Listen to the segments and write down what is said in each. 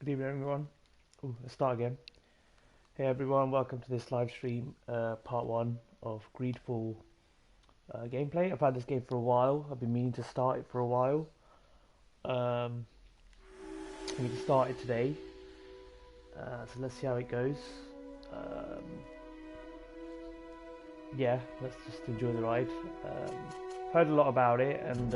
Good evening, everyone. Ooh, let's start again. Hey, everyone. Welcome to this live stream, part one of Greedfall gameplay. I've had this game for a while. I've been meaning to start it for a while. I'm going to start it today. So let's see how it goes. Yeah, let's just enjoy the ride. Heard a lot about it, and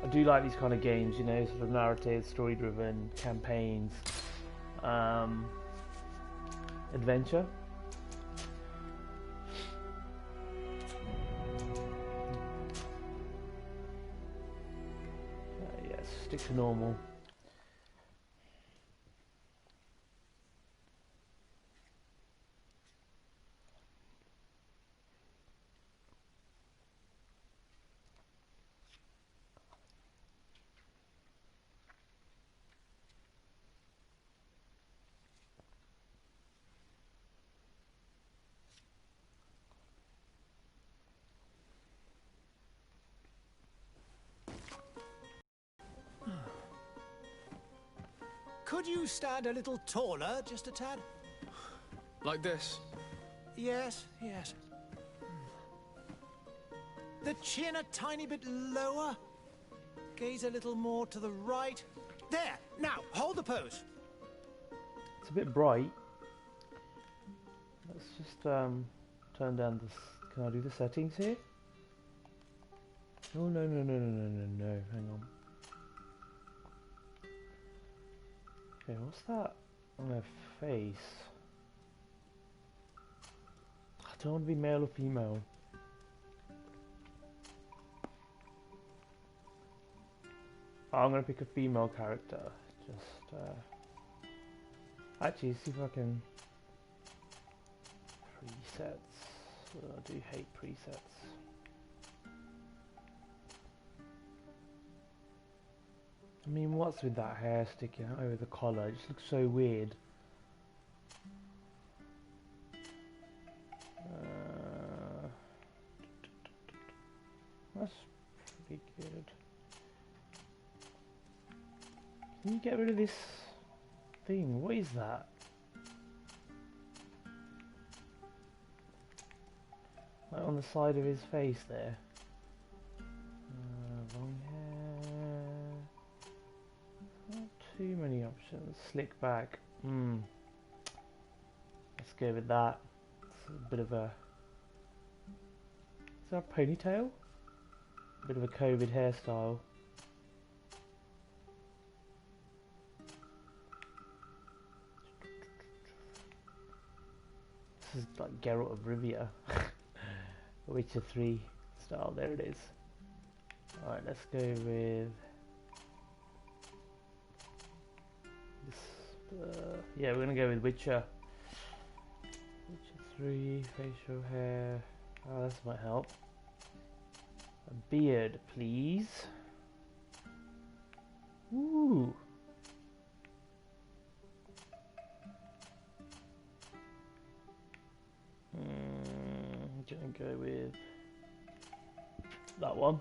I do like these kind of games, you know, sort of narrative, story-driven, campaigns, adventure. Yeah, stick to normal. Could you stand a little taller, just a tad? Like this? Yes, yes. The chin a tiny bit lower. Gaze a little more to the right. There! Now, hold the pose. It's a bit bright. Let's just turn down this. Can I do the settings here? Oh, no, no, no, no, no, no, no. Hang on. Okay, what's that on their face? I don't want to be male or female. I'm going to pick a female character. Just, actually, see if I can... Presets. I do hate presets. I mean, what's with that hair sticking out over the collar? It just looks so weird. That's pretty good. Can you get rid of this thing? What is that? Like on the side of his face there. Long hair. Not too many options. Slick back. Let's go with that. It's a bit of a... Is that a ponytail? A bit of a COVID hairstyle. This is like Geralt of Rivia. Witcher 3 style. There it is. Alright, let's go with... this. Yeah, we're gonna go with Witcher. Witcher 3, facial hair. Oh, this might help. A beard, please. Ooh. I'm gonna go with that one.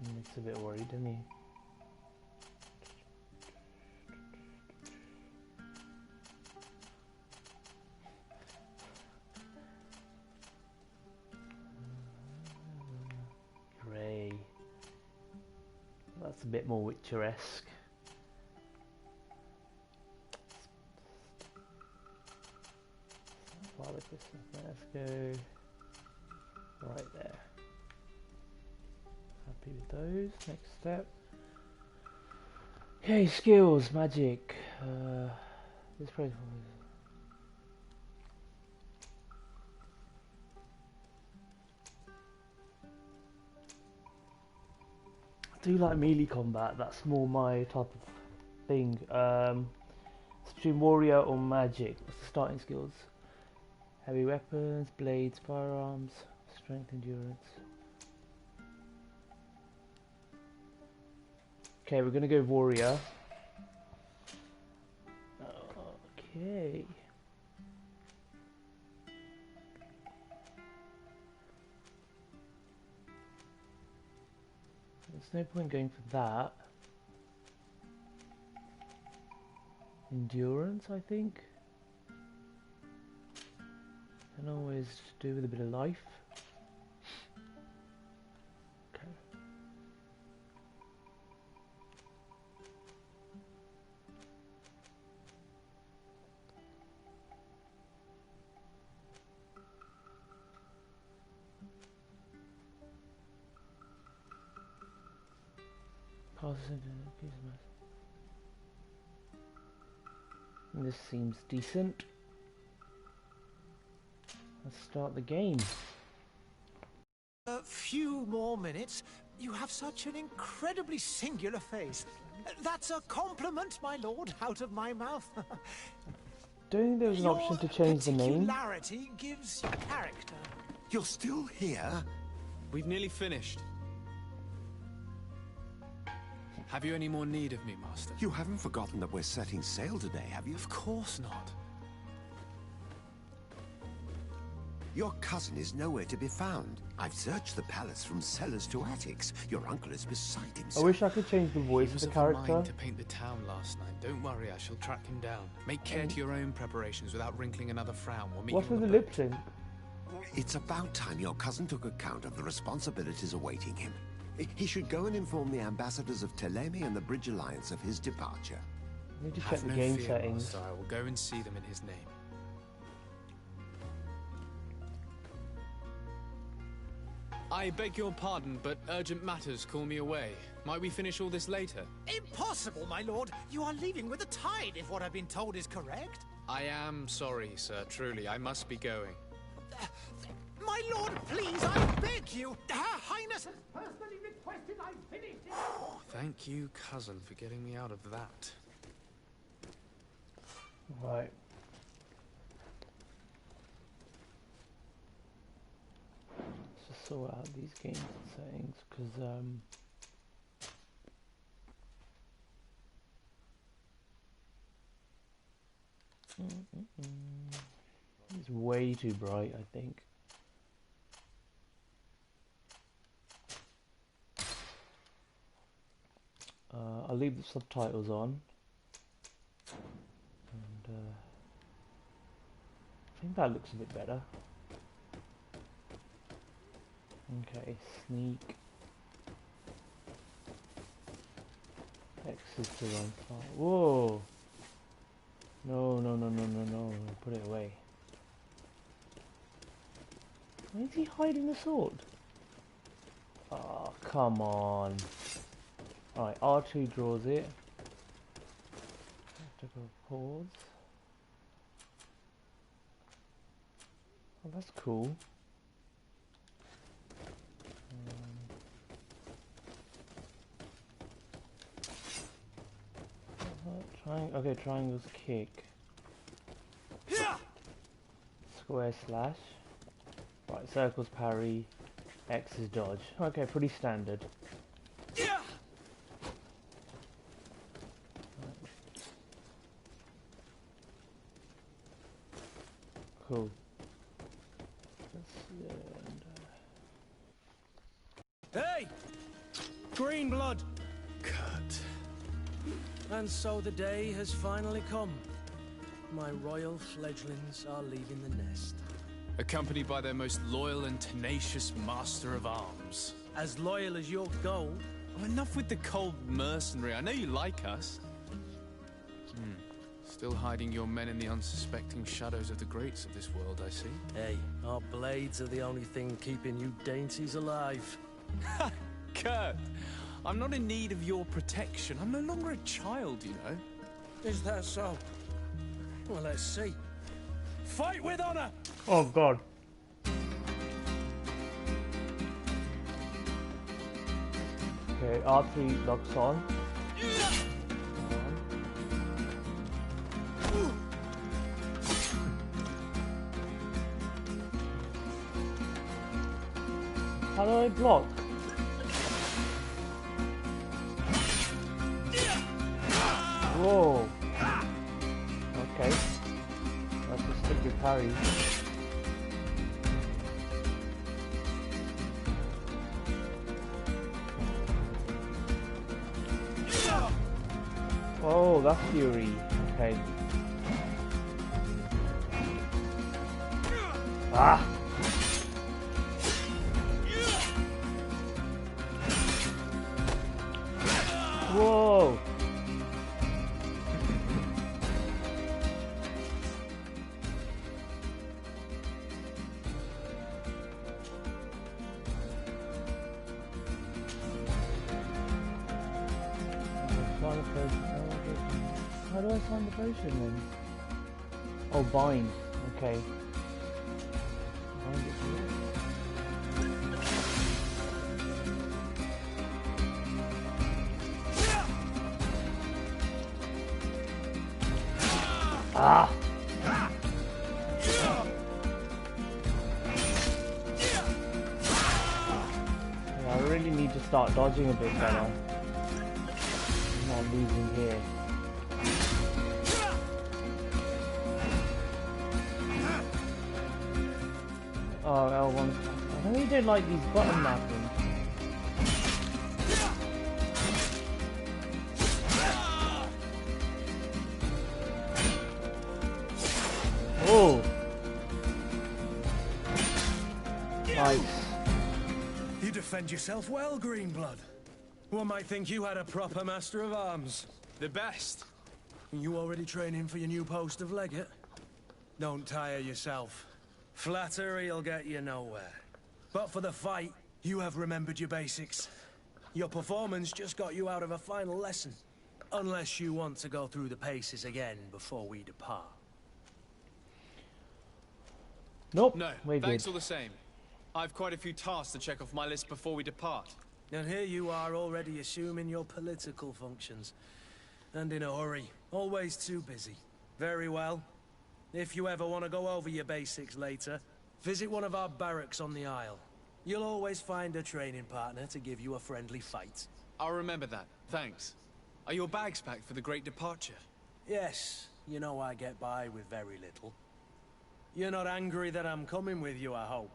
He looks a bit worried, doesn't he? Grey. That's a bit more Witcher-esque. Father Christmas, let's go right there. Happy with those. Next step. Okay, skills, magic. This protocol is... I do like melee combat. That's more my type of thing. It's between warrior or magic. What's the starting skills? Heavy weapons, blades, firearms, strength, endurance. Okay, we're gonna go warrior. Okay. There's no point going for that. Endurance, I think. Can always do with a bit of life. Okay. This seems decent. Let's start the game. A few more minutes. You have such an incredibly singular face. That's a compliment, my lord, out of my mouth. Don't think there was an option to change the name. Particularity gives you character. You're still here? We've nearly finished. Have you any more need of me, Master? You haven't forgotten that we're setting sail today, have you? Of course not. Your cousin is nowhere to be found. I've searched the palace from cellars to attics. Your uncle is beside I himself. wish I could change the voice of the character. Mind to paint the town last night. Don't worry, I shall track him down. Make care to your own preparations without wrinkling another frown. We'll meet What you was on the boat. lip sync? It's about time your cousin took account of the responsibilities awaiting him. He should go and inform the ambassadors of Telemi and the Bridge Alliance of his departure. I need to check Have the no game fear, settings. Master. I will go and see them in his name. I beg your pardon, but urgent matters call me away. Might we finish all this later? Impossible, my lord. You are leaving with the tide, if what I've been told is correct. I am sorry, sir. Truly, I must be going. My lord, please, I beg you. Her Highness has personally requested I finish it. Thank you, cousin, for getting me out of that. Right. Let's just sort out these game settings because it's way too bright, I think. I'll leave the subtitles on, and I think that looks a bit better. Okay, sneak. X is to run far. Whoa! No, no, no, no, no, no. Put it away. Why is he hiding the sword? Oh, come on. Alright, R2 draws it. Have to go pause. Oh, that's cool. Okay, triangle's kick. Square slash. Right, circle's parry. X is dodge. Okay, pretty standard. Cool. Let's see, Hey! Green blood! Kurt. And so the day has finally come. My royal fledglings are leaving the nest. Accompanied by their most loyal and tenacious master of arms. As loyal as your gold. Oh, enough with the cold mercenary. I know you like us. Still hiding your men in the unsuspecting shadows of the greats of this world, I see. Hey, our blades are the only thing keeping you dainties alive. Kurt, I'm not in need of your protection. I'm no longer a child, you know. Is that so? Well, let's see. Fight with honor! Oh god. Okay, R3 locks on. How do I block? Whoa. Okay. parry. Oh, that's Fury. Okay. Ah! Whoa! How do I find the potion then? Oh, bind. Okay. Bind it here. Ah! Yeah, I really need to start dodging a bit better. I'm not losing here. Oh, L1. I really don't like these button mappings. Oh! Nice. You defend yourself well, Greenblood. One might think you had a proper master of arms. The best. You already training for your new post of legate? Don't tire yourself. Flattery'll get you nowhere. But for the fight, you have remembered your basics. Your performance just got you out of a final lesson. Unless you want to go through the paces again before we depart. Nope. No, we're thanks good. all the same. I've quite a few tasks to check off my list before we depart. And here you are already assuming your political functions. And in a hurry. Always too busy. Very well. If you ever want to go over your basics later, visit one of our barracks on the Isle. You'll always find a training partner to give you a friendly fight. I'll remember that, thanks. Are your bags packed for the great departure? Yes, you know I get by with very little. You're not angry that I'm coming with you, I hope.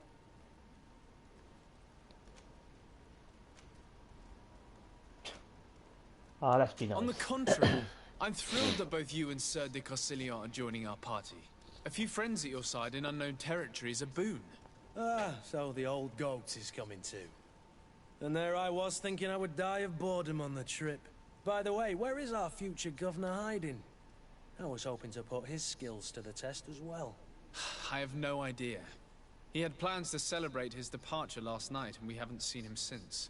Ah, let's be nice. On the contrary, I'm thrilled that both you and Sir de Corsilian are joining our party. A few friends at your side in unknown territory is a boon. Ah, so the old goat is coming too. And there I was thinking I would die of boredom on the trip. By the way, where is our future governor hiding? I was hoping to put his skills to the test as well. I have no idea. He had plans to celebrate his departure last night, and we haven't seen him since.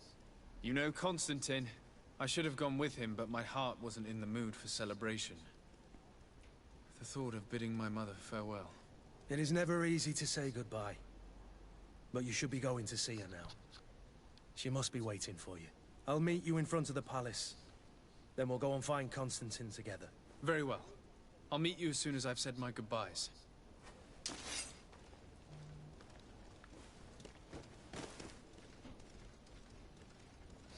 You know Constantine. I should have gone with him, but my heart wasn't in the mood for celebration. The thought of bidding my mother farewell. It is never easy to say goodbye. But you should be going to see her now. She must be waiting for you. I'll meet you in front of the palace. Then we'll go and find Constantine together. Very well. I'll meet you as soon as I've said my goodbyes.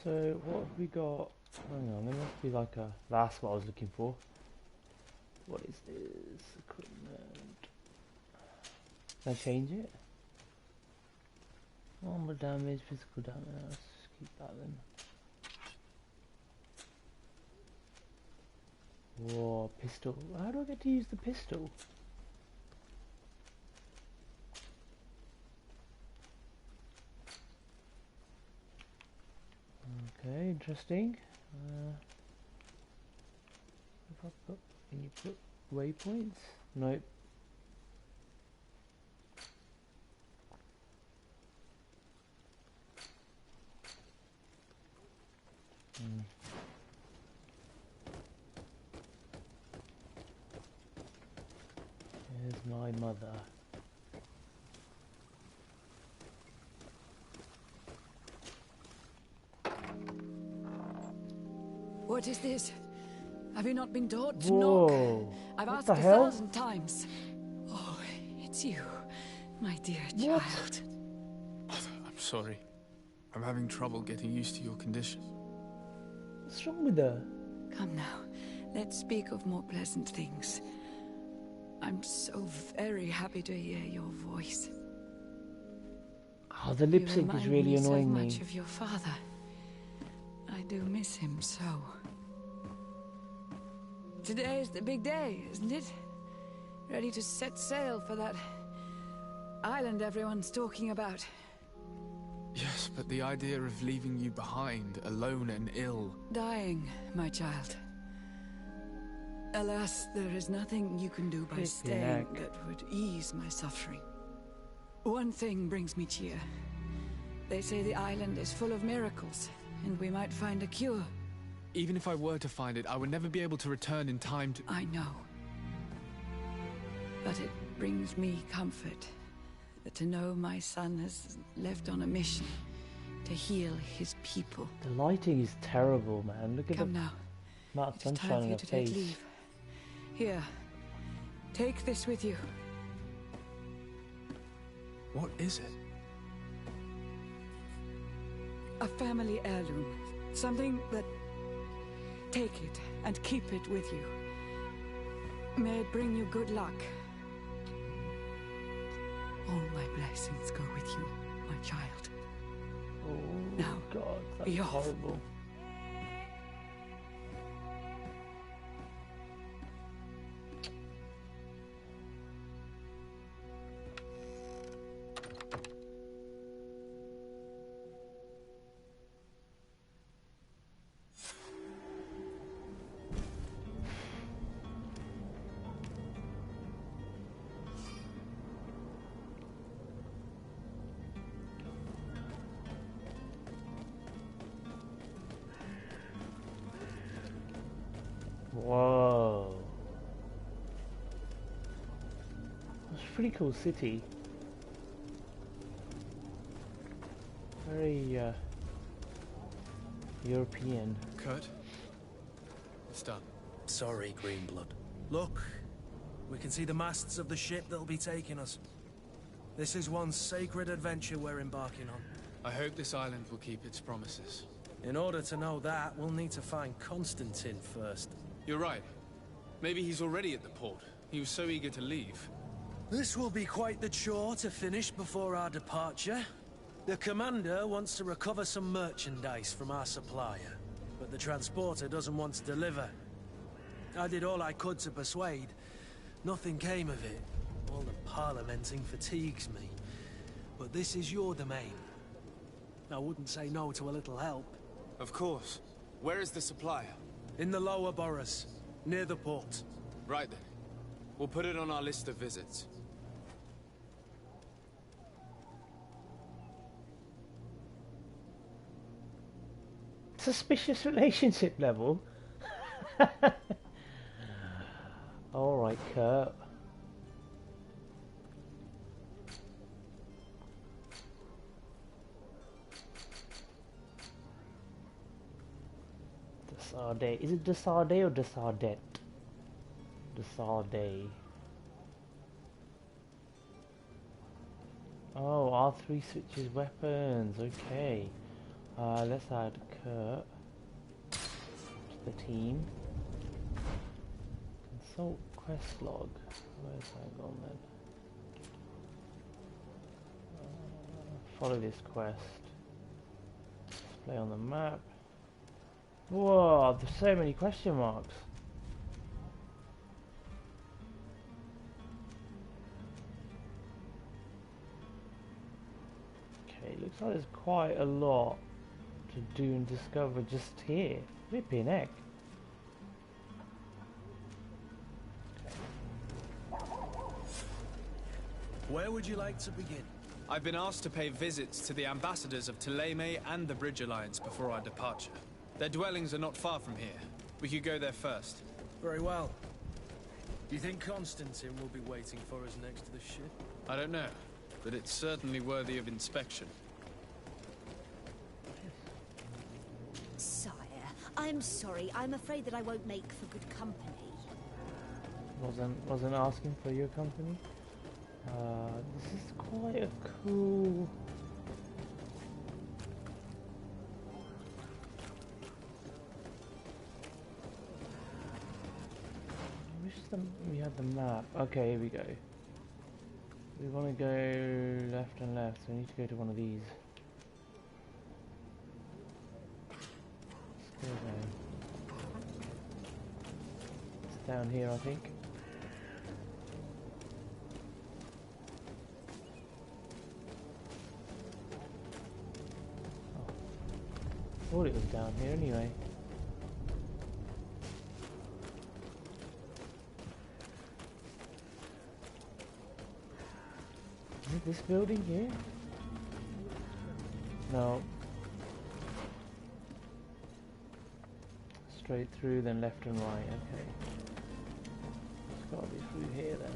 So, what have we got? Hang on, there must be like a... That's what I was looking for. What is this? Equipment. Can I change it? Normal damage, physical damage. Let's just keep that then. Whoa, pistol. How do I get to use the pistol? Okay, interesting. If I put, can you put waypoints? Nope. Here's my mother. What is this? Have you not been taught to Whoa. knock? I've What asked the 1,000 times. Oh, it's you, my dear What? child. I'm sorry. I'm having trouble getting used to your condition. What's wrong with her? Come now, let's speak of more pleasant things. I'm so very happy to hear your voice. Oh, the lip sync is really annoying so me. much of your father. I do miss him so. Today is the big day, isn't it? Ready to set sail for that island everyone's talking about. Yes, but the idea of leaving you behind, alone and ill... Dying, my child. Alas, there is nothing you can do by staying that would ease my suffering. One thing brings me cheer. They say the island is full of miracles, and we might find a cure. Even if I were to find it, I would never be able to return in time to... I know. But it brings me comfort to know my son has left on a mission to heal his people. The lighting is terrible, man. Look at Come the now. amount of It is sunshine time on for you her to take face. leave. Here, take this with you. What is it? A family heirloom. Something that... Take it and keep it with you. May it bring you good luck. All my blessings go with you, my child. Oh Now, God, that's be off. horrible. Whoa. That's a pretty cool city. Very European. Kurt? It's done. Sorry, Greenblood. Look, we can see the masts of the ship that'll be taking us. This is one sacred adventure we're embarking on. I hope this island will keep its promises. In order to know that, we'll need to find Constantine first. You're right. Maybe he's already at the port. He was so eager to leave. This will be quite the chore to finish before our departure. The commander wants to recover some merchandise from our supplier, but the transporter doesn't want to deliver. I did all I could to persuade. Nothing came of it. All the parliamenting fatigues me. But this is your domain. I wouldn't say no to a little help. Of course. Where is the supplier? In the lower boroughs, near the port. Right then. We'll put it on our list of visits. Suspicious relationship level. Alright, Kurt. Desarde. Is it Desarde or Desardet? Desarde. Oh, R3 switches weapons. Okay. Let's add Kurt to the team. Consult quest log. Where's that gone then? Follow this quest. Display on the map. Whoa, there's so many question marks. Okay, looks like there's quite a lot to do and discover just here. Flipping heck. Where would you like to begin? I've been asked to pay visits to the ambassadors of Teer and the Bridge Alliance before our departure. Their dwellings are not far from here. We could go there first. Very well. Do you think Constantine will be waiting for us next to the ship? I don't know, but it's certainly worthy of inspection. Sire, I'm sorry. I'm afraid that I won't make for good company. Wasn't asking for your company. This is quite a cool. I wish we had the map. Okay, here we go. We want to go left and left, so we need to go to one of these. Let's go down. It's down here, I think. Oh. Thought it was down here anyway. Is this building here? No. Straight through, then left and right, okay. It's gotta be through here then.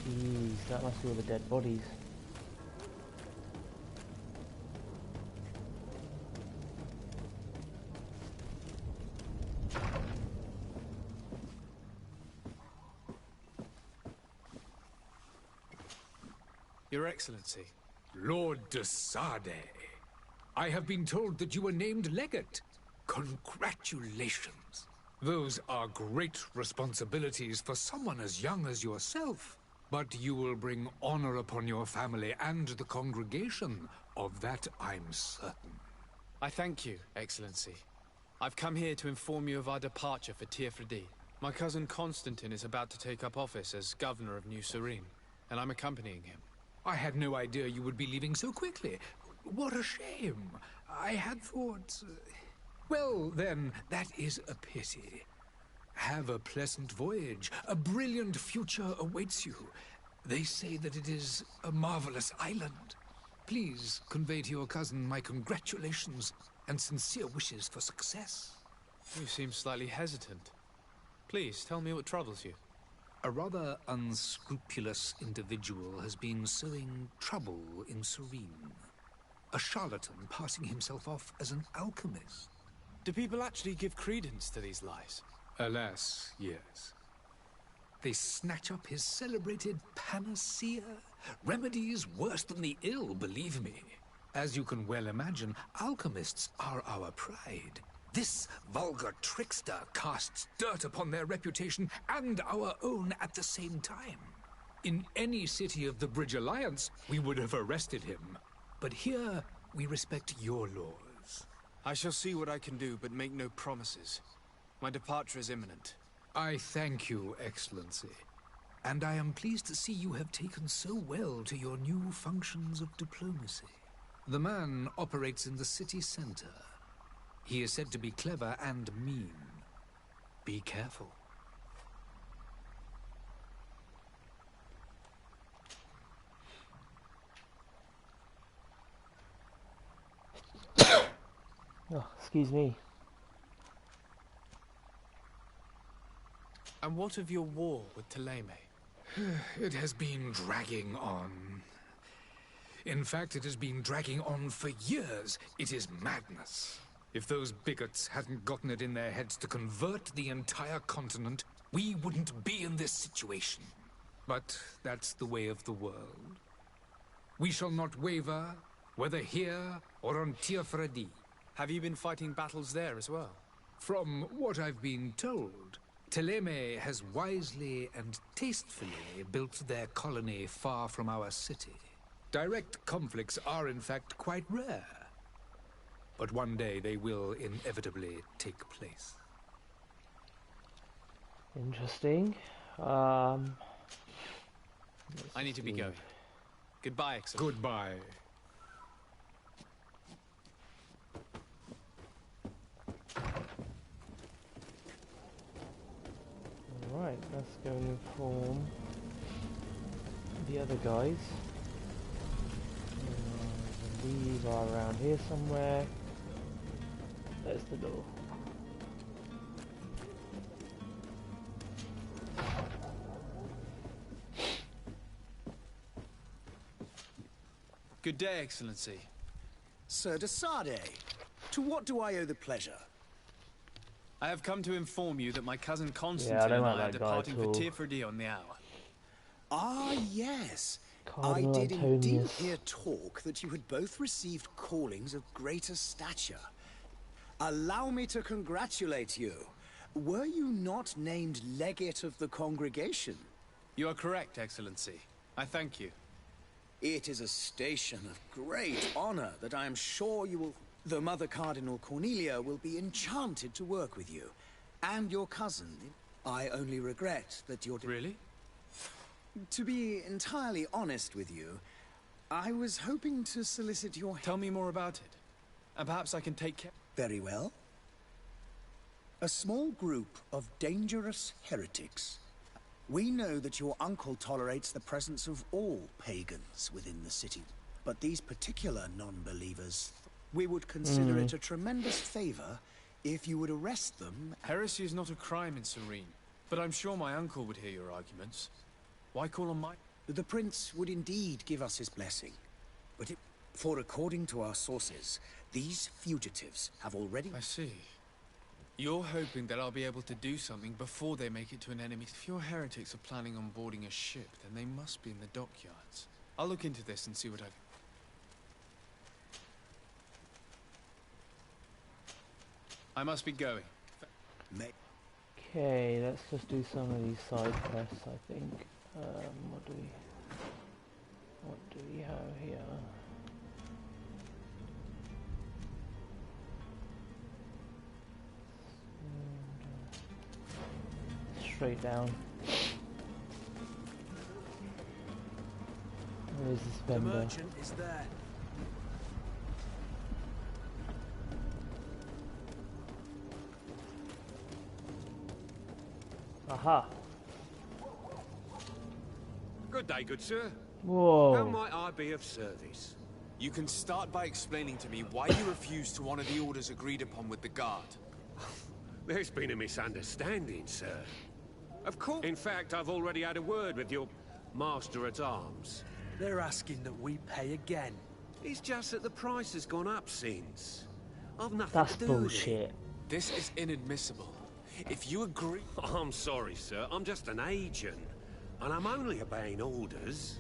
Jeez, that must be all the dead bodies. Your Excellency. Lord de Sade, I have been told that you were named legate. Congratulations. Those are great responsibilities for someone as young as yourself. But you will bring honor upon your family and the congregation. Of that I'm certain. I thank you, Excellency. I've come here to inform you of our departure for Teer Fradee. My cousin Constantine is about to take up office as governor of New Serene, and I'm accompanying him. I had no idea you would be leaving so quickly. What a shame. I had thought... Well, then, that is a pity. Have a pleasant voyage. A brilliant future awaits you. They say that it is a marvelous island. Please convey to your cousin my congratulations and sincere wishes for success. You seem slightly hesitant. Please, tell me what troubles you. A rather unscrupulous individual has been sowing trouble in Serene. A charlatan passing himself off as an alchemist. Do people actually give credence to these lies? Alas, yes. They snatch up his celebrated panacea. Remedies worse than the ill, believe me. As you can well imagine, alchemists are our pride. This vulgar trickster casts dirt upon their reputation and our own at the same time. In any city of the Bridge Alliance, we would have arrested him. But here, we respect your laws. I shall see what I can do, but make no promises. My departure is imminent. I thank you, Excellency. And I am pleased to see you have taken so well to your new functions of diplomacy. The man operates in the city center. He is said to be clever and mean. Be careful. Oh, excuse me. And what of your war with Teer? It has been dragging on. In fact, it has been dragging on for years. It is madness. If those bigots hadn't gotten it in their heads to convert the entire continent, we wouldn't be in this situation. But that's the way of the world. We shall not waver, whether here or on Teer Fradee. Have you been fighting battles there as well? From what I've been told, Teer has wisely and tastefully built their colony far from our city. Direct conflicts are in fact quite rare. But one day they will inevitably take place. Interesting. I need to be going. Goodbye, Excellency. Goodbye. Alright, let's go and inform the other guys. I believe are around here somewhere. There's the door. Good day, Excellency. Sir de Sade, to what do I owe the pleasure? I have come to inform you that my cousin Constantine and I are departing for Teer Fradee on the hour. Ah, yes. Cardinal I did indeed Antonius. hear talk that you had both received callings of greater stature. Allow me to congratulate you. Were you not named legate of the congregation? You are correct, Excellency. I thank you. It is a station of great honor that I am sure you will... The Mother Cardinal Cornelia will be enchanted to work with you. And your cousin. I only regret that you're... Really? To be entirely honest with you, I was hoping to solicit your... Tell me more about it. And perhaps I can take care... Very well. A small group of dangerous heretics. We know that your uncle tolerates the presence of all pagans within the city, but these particular non-believers, we would consider it a tremendous favor if you would arrest them. Heresy is not a crime in Serene, but I'm sure my uncle would hear your arguments. Why call on my... The prince would indeed give us his blessing, but for according to our sources, these fugitives have already... I see. You're hoping that I'll be able to do something before they make it to an enemy. If your heretics are planning on boarding a ship, then they must be in the dockyards. I'll look into this and see what I must be going. Okay, let's just do some of these side quests, I think. What do we have here? Straight down. Where's this The vendor? merchant is there. Aha! Good day, good sir. Whoa! How might I be of service? You can start by explaining to me why you refuse to honor the orders agreed upon with the guard. There's been a misunderstanding, sir. Of course. In fact, I've already had a word with your master-at-arms. They're asking that we pay again. It's just that the price has gone up since. I've nothing That's to do with bullshit. it. This is inadmissible. If you agree... I'm sorry, sir. I'm just an agent. And I'm only obeying orders.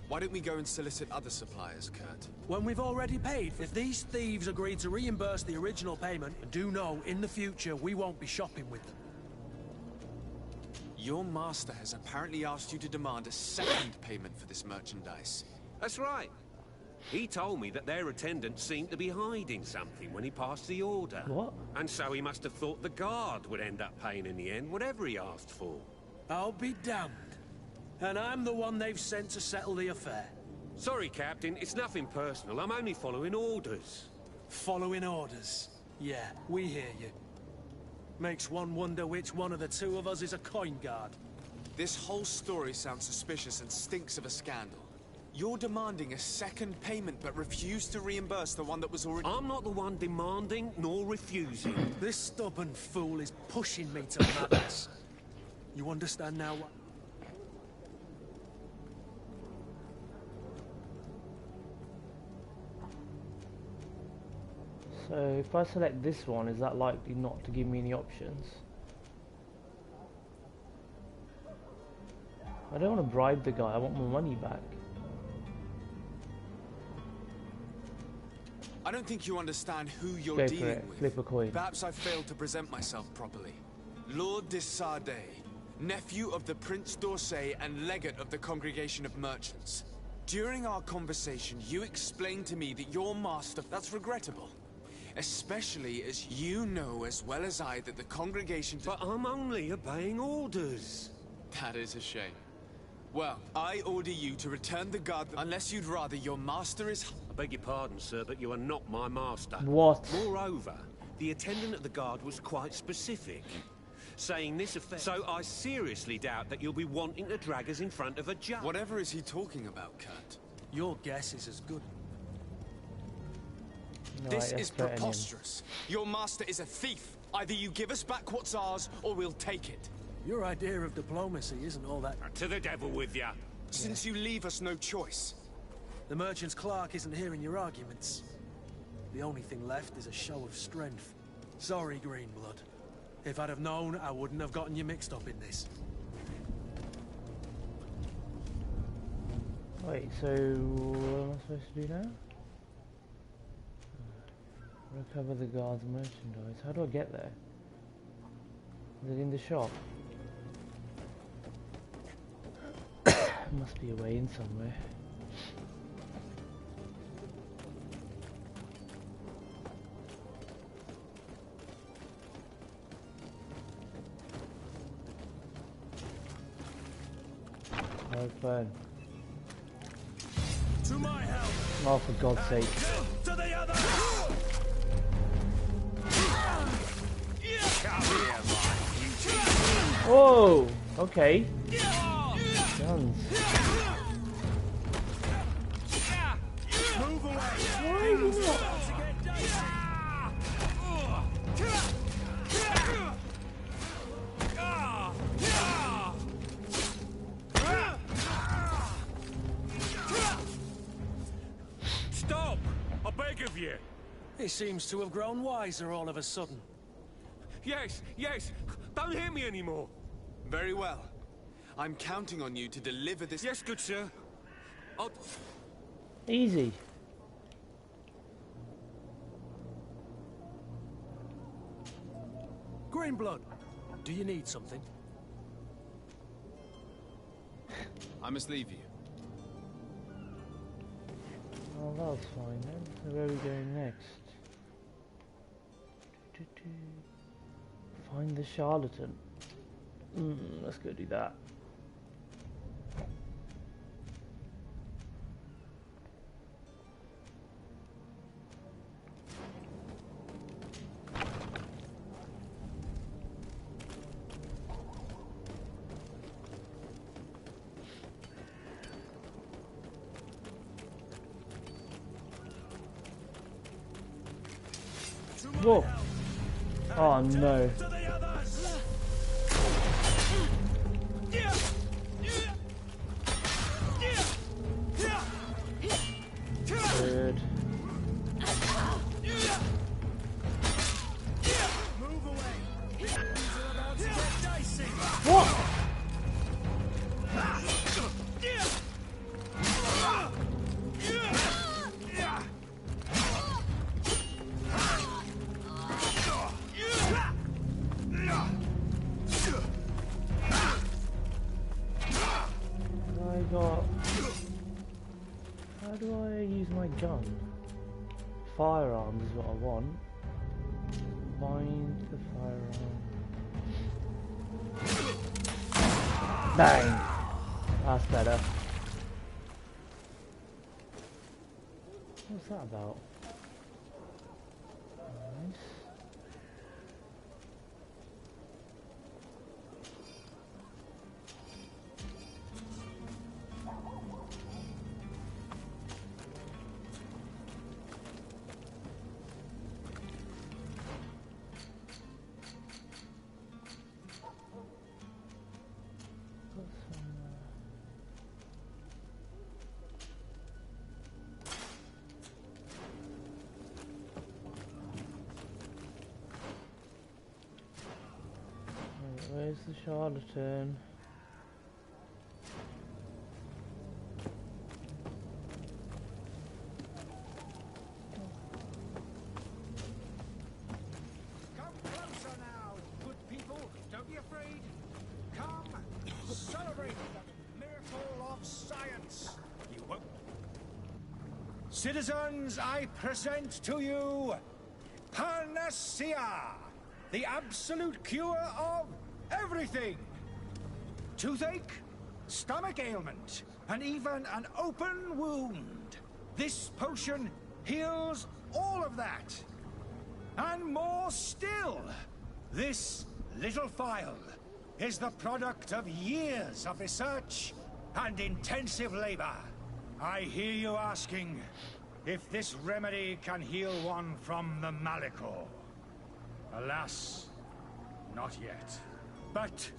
Why don't we go and solicit other suppliers, Kurt? When we've already paid, if these thieves agree to reimburse the original payment, do know in the future we won't be shopping with them. Your master has apparently asked you to demand a second payment for this merchandise. That's right. He told me that their attendant seemed to be hiding something when he passed the order. What? And so he must have thought the guard would end up paying in the end, whatever he asked for. I'll be damned. And I'm the one they've sent to settle the affair. Sorry, Captain, it's nothing personal. I'm only following orders. Following orders. Yeah, we hear you. Makes one wonder which one of the two of us is a coin guard. This whole story sounds suspicious and stinks of a scandal. You're demanding a second payment but refuse to reimburse the one that was already... I'm not the one demanding nor refusing. This stubborn fool is pushing me to madness. You understand now what... So if I select this one, is that likely not to give me any options? I don't want to bribe the guy, I want my money back. I don't think you understand who you're Go for dealing it. with. Flip a coin. Perhaps I failed to present myself properly. Lord de Sade, nephew of the Prince d'Orsay and legate of the Congregation of Merchants. During our conversation, you explained to me that your master... That's regrettable. Especially as you know as well as I that the congregation... But I'm only obeying orders. That is a shame. Well, I order you to return the guard unless you'd rather your master is... I beg your pardon, sir, but you are not my master. What? Moreover, the attendant at the guard was quite specific, saying this affair... So I seriously doubt that you'll be wanting to drag us in front of a judge. Whatever is he talking about, Kurt? Your guess is as good. No, This right, is let's threaten him. preposterous. Your master is a thief. Either you give us back what's ours, or we'll take it. Your idea of diplomacy isn't all that... To the devil with ya. Since you leave us no choice. The merchant's clerk isn't hearing your arguments. The only thing left is a show of strength. Sorry, Greenblood. If I'd have known, I wouldn't have gotten you mixed up in this. Wait, so what am I supposed to do now? Recover the guard's merchandise. How do I get there? Is it in the shop? Must be a way in somewhere. No fun. To my help! Oh, for God's sake. To the other! Whoa! Okay. Guns. Move away! Why are you not? Stop! I beg of you. He seems to have grown wiser all of a sudden. Yes, yes. Don't hit me anymore. Very well. I'm counting on you to deliver this... Yes, good sir. I'll... Easy. Greenblood, do you need something? I must leave you. Oh, that's fine then. So where are we going next? Find the charlatan. Let's go do that. Whoa! Oh no. Good. What? How do I use my gun? Firearms is what I want. Find the firearm. Bang! That's better. What's that about? Nice. Where's the charlatan? Come closer now, good people. Don't be afraid. Come, celebrate the miracle of science. You won't. Citizens, I present to you Panacea, the absolute cure of everything. Toothache, stomach ailment, and even an open wound. This potion heals all of that. And more still. This little phial is the product of years of research and intensive labor. I hear you asking if this remedy can heal one from the Malichor. Alas, not yet. But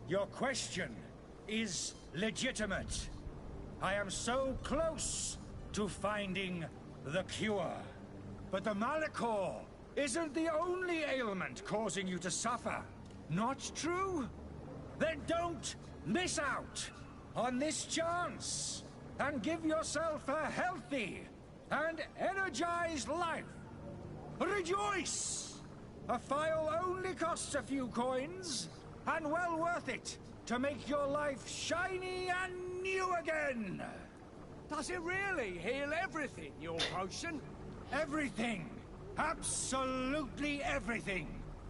your question is legitimate. I am so close to finding the cure. But the Malichor isn't the only ailment causing you to suffer. Not true? Then don't miss out on this chance and give yourself a healthy and energized life. Rejoice! A file only costs a few coins, and well worth it to make your life shiny and new again. Does it really heal everything, your potion? Everything. Absolutely everything.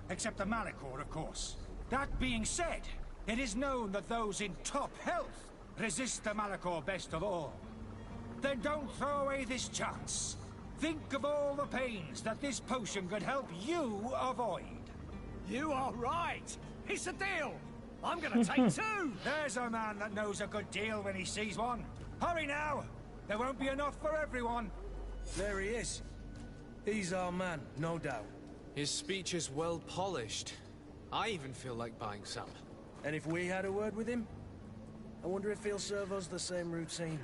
Except the Malachor, of course. That being said, it is known that those in top health resist the Malachor best of all. Then don't throw away this chance. Think of all the pains that this potion could help you avoid. You are right. It's a deal. I'm gonna take two. There's a man that knows a good deal when he sees one. Hurry now. There won't be enough for everyone. There he is. He's our man, no doubt. His speech is well polished. I even feel like buying some. And if we had a word with him, I wonder if he'll serve us the same routine.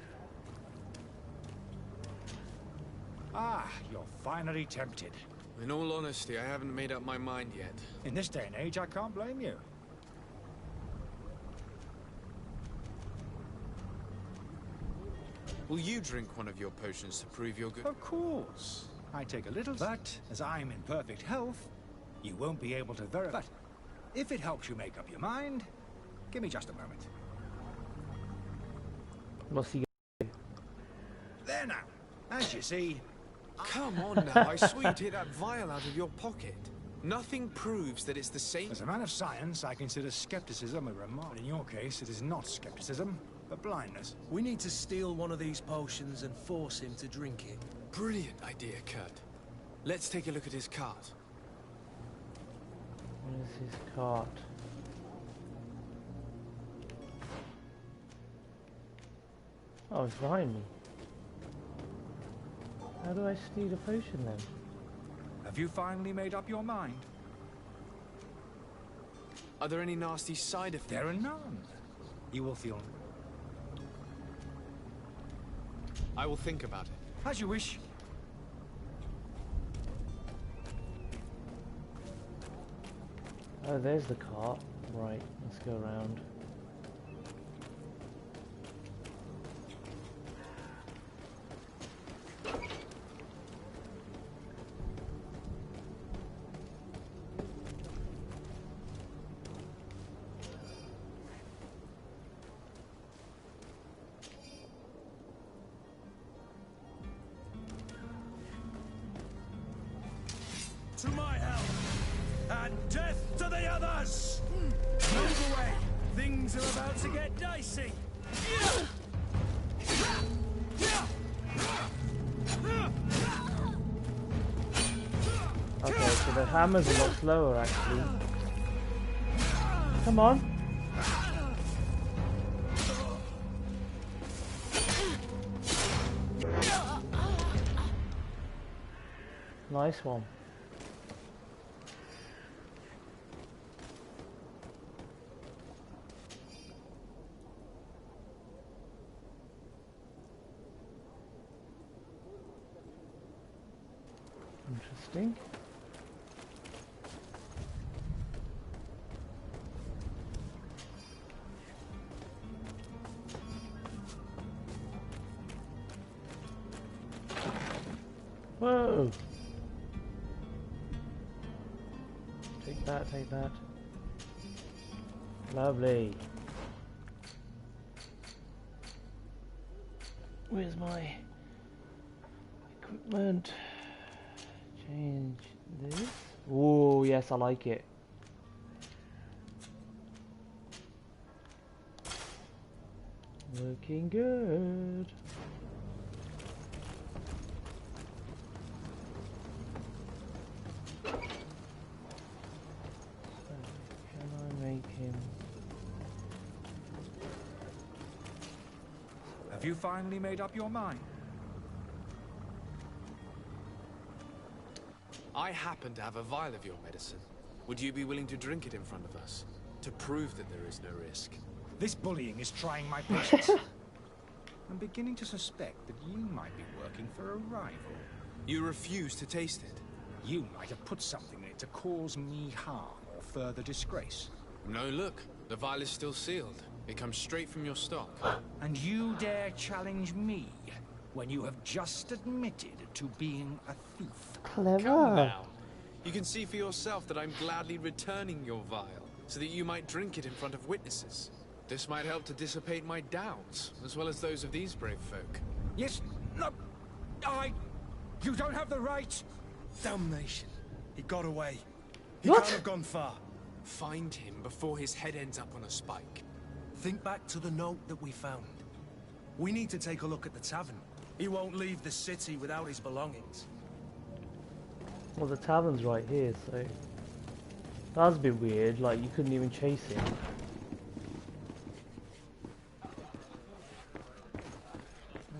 Ah, you're finally tempted. In all honesty, I haven't made up my mind yet. In this day and age, I can't blame you. Will you drink one of your potions to prove your good? Of course. I take a little, but as I'm in perfect health, you won't be able to verify. But if it helps you make up your mind, give me just a moment. What's he? There now. As you see... Come on now, I saw you take that vial out of your pocket. Nothing proves that it's the same... As a man of science, I consider skepticism a remark. In your case, it is not skepticism, but blindness. We need to steal one of these potions and force him to drink it. Brilliant idea, Kurt. Let's take a look at his cart. Where's his cart? Oh, it's behind me. How do I steal a potion then? Have you finally made up your mind? Are there any nasty side effects? There are none. You will feel... I will think about it. As you wish. Oh, there's the cart. Right, let's go around. To my help, and death to the others! Move away! Things are about to get dicey! Okay, so the hammer's a lot slower actually. Come on! Nice one. Interesting. Whoa! Take that, take that. Lovely. Where's my equipment? Change this. Oh, yes, I like it. Looking good. Can I make him? Have you finally made up your mind? I happen to have a vial of your medicine. Would you be willing to drink it in front of us? To prove that there is no risk? This bullying is trying my patience. I'm beginning to suspect that you might be working for a rival. You refuse to taste it? You might have put something in it to cause me harm or further disgrace. No, look. The vial is still sealed. It comes straight from your stock. And you dare challenge me when you have just admitted to being a thief? Clever. Come now. You can see for yourself that I'm gladly returning your vial, so that you might drink it in front of witnesses. This might help to dissipate my doubts, as well as those of these brave folk. Yes, no, you don't have the right. Damnation. He got away. He What? can't have gone far. Find him before his head ends up on a spike. Think back to the note that we found. We need to take a look at the tavern. He won't leave the city without his belongings. Well, the tavern's right here, so that's a bit weird. Like, you couldn't even chase him.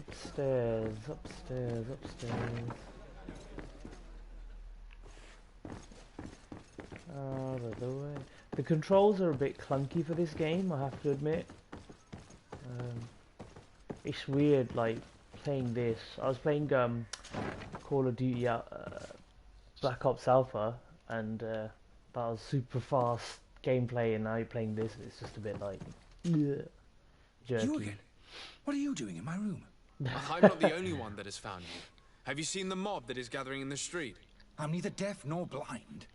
Upstairs, upstairs, upstairs. The way. The controls are a bit clunky for this game, I have to admit. It's weird, like, playing this. I was playing Call of Duty Black Ops Alpha, and that was super fast gameplay, and now you're playing this, and it's just a bit like, jerky. You again? What are you doing in my room? I'm not the only one that has found you. Have you seen the mob that is gathering in the street? I'm neither deaf nor blind.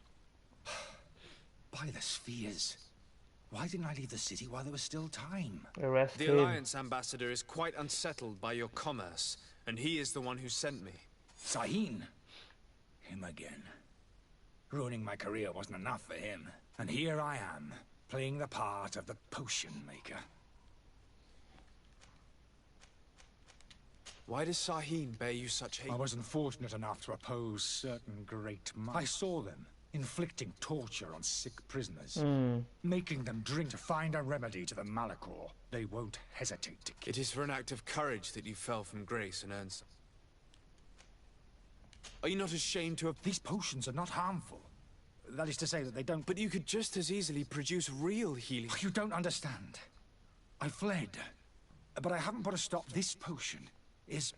By the spheres. Why didn't I leave the city while there was still time? Arrest The him. Alliance ambassador is quite unsettled by your commerce, and he is the one who sent me. Sahin. Him again. Ruining my career wasn't enough for him. And here I am, playing the part of the potion maker. Why does Sahin bear you such hate? I wasn't fortunate enough to oppose certain great minds. I saw them inflicting torture on sick prisoners, making them drink to find a remedy to the malachor. They won't hesitate to kill. It is for an act of courage that you fell from grace and earned some. Are you not ashamed to have... These potions are not harmful. That is to say that they don't... But you could just as easily produce real healing. You don't understand. I fled, but I haven't put a stop. This potion is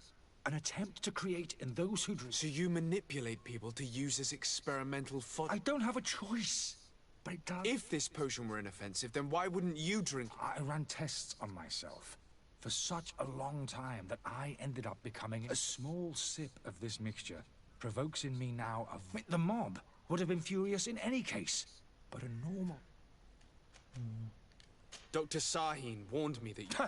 an attempt to create in those who drink. So you manipulate people to use as experimental fodder? I don't have a choice, but it does. If this potion were inoffensive, then why wouldn't you drink it? I ran tests on myself for such a long time that I ended up becoming a small sip of this mixture. Provokes in me now a... The mob would have been furious in any case, but a normal... Dr. Sahin warned me that you...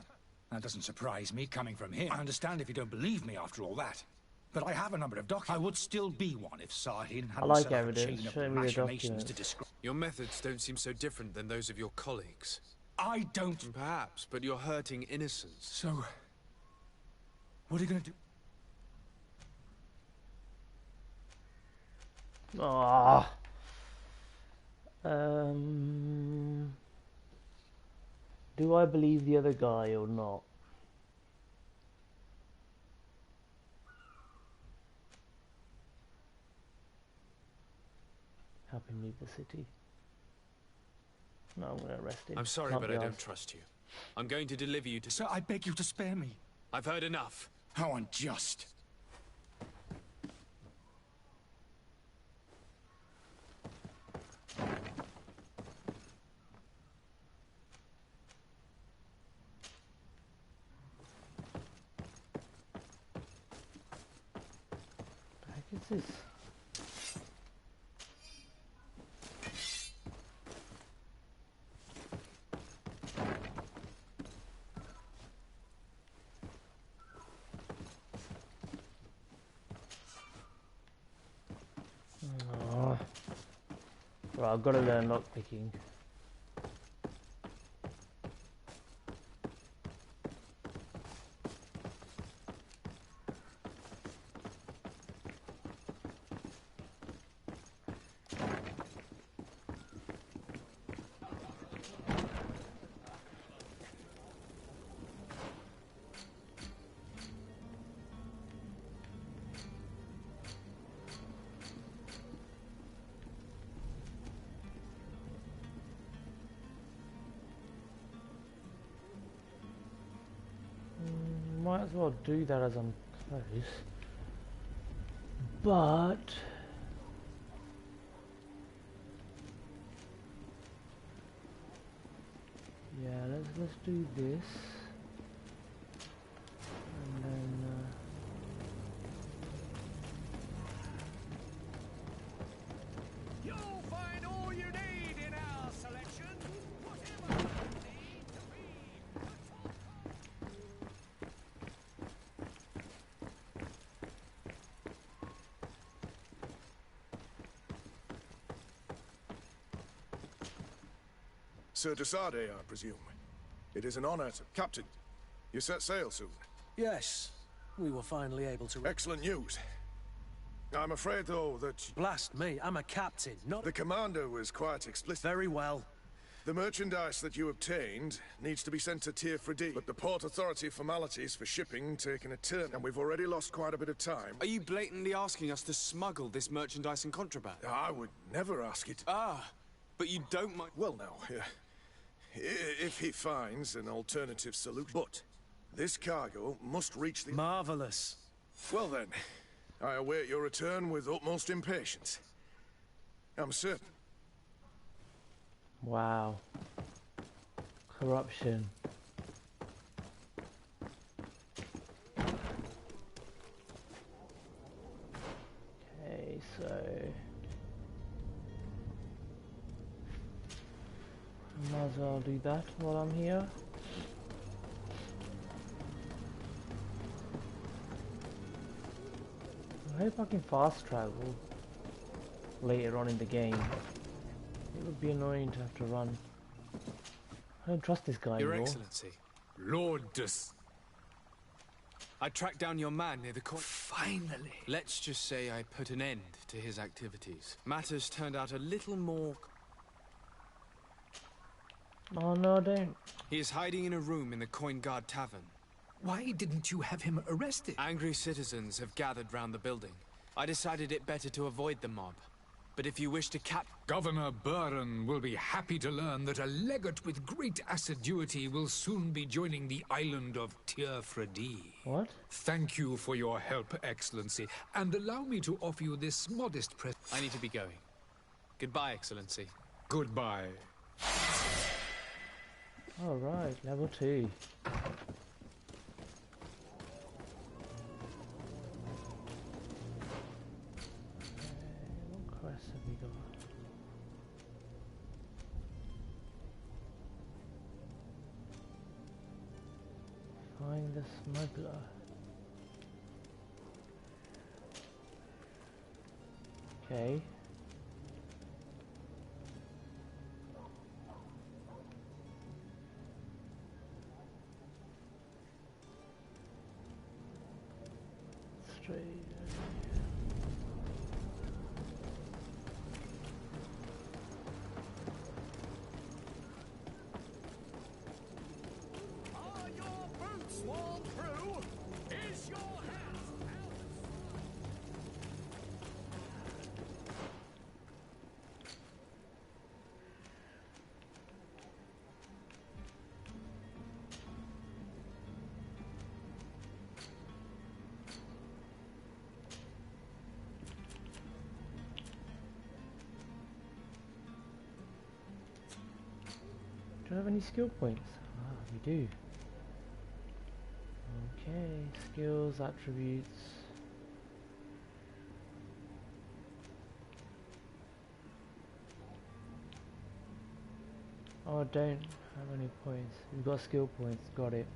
That doesn't surprise me, coming from him. I understand if you don't believe me after all that. But I have a number of documents. I would still be one if Sahin hadn't like set up a evidence. chain of Show me the machinations documents. to describe... Your methods don't seem so different than those of your colleagues. I don't... Perhaps, but you're hurting innocents. So... What are you gonna do? Ah. Do I believe the other guy or not? Help him leave the city. No, I'm gonna arrest him. I'm sorry, Can't but be I don't arsed. trust you. I'm going to deliver you to... Sir, I beg you to spare me. I've heard enough. How unjust. What the heck is this? Oh. Right, I've got to learn lockpicking. Might as well do that as I'm close. But let's do this. And then... You'll find all you need in our selection. Whatever you need to be the top. Sir de Sade, I presume. It is an honor to... Captain, you set sail soon? Yes, we were finally able to... Excellent news. I'm afraid, though, that... Blast me, I'm a captain, not... The commander was quite explicit. Very well. The merchandise that you obtained needs to be sent to Teer Fradee, but the Port Authority formalities for shipping taking a turn, and we've already lost quite a bit of time. Are you blatantly asking us to smuggle this merchandise and contraband? I would never ask it. Ah, but you don't mind... Well, now, if he finds an alternative solution. But this cargo must reach the... Marvelous. Well then, I await your return with utmost impatience. I'm certain. Wow. Corruption. Okay, so... might as well do that while I'm here. I hope I can fast travel later on in the game. It would be annoying to have to run. I don't trust this guy Your anymore. Excellency, Lord Des... I tracked down your man near the Finally. Let's just say I put an end to his activities. Matters turned out a little more... Oh no, don't. He is hiding in a room in the Coin Guard Tavern. Why didn't you have him arrested? Angry citizens have gathered round the building. I decided it better to avoid the mob. But if you wish to Governor Buren will be happy to learn that a legate with great assiduity will soon be joining the island of Teer Fradee. What? Thank you for your help, Excellency, and allow me to offer you this modest present. I need to be going. Goodbye, Excellency. Goodbye. Alright, level 2. What quests have we got? Find the smuggler. Okay. Straight. Are your boots worn through? Is your hat out? Do I have any skill points? Ah, we do. Okay, skills, attributes. Oh, I don't have any points. We've got skill points, got it.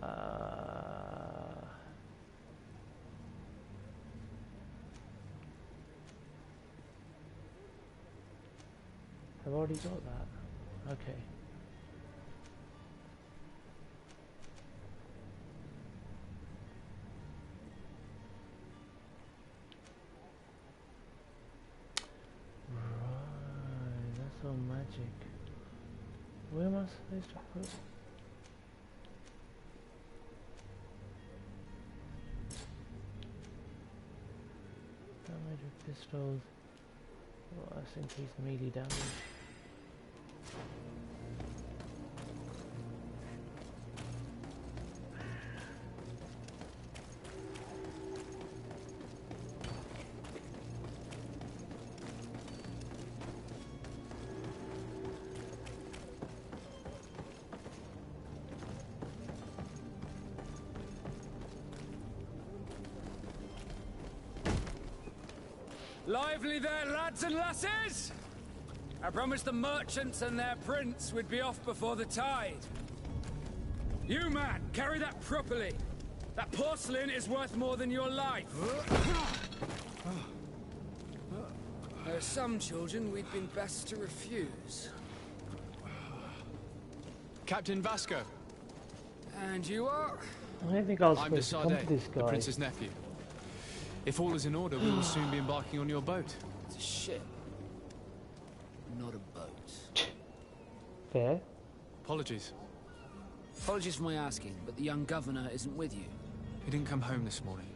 I've already got that. Okay. Right, that's all magic. Where am I supposed to put? Damage with pistols. Oh, that's increased melee damage. Lively there, lads and lasses! I promised the merchants and their prince we'd be off before the tide. You, man, carry that properly. That porcelain is worth more than your life. There are some children we'd been best to refuse. Captain Vasco. And you are? I don't think I was I'm supposed to come to this the guy. prince's nephew. If all is in order, we will soon be embarking on your boat. It's a ship. Not a boat. Fair. Apologies. Apologies for my asking, but the young governor isn't with you. He didn't come home this morning.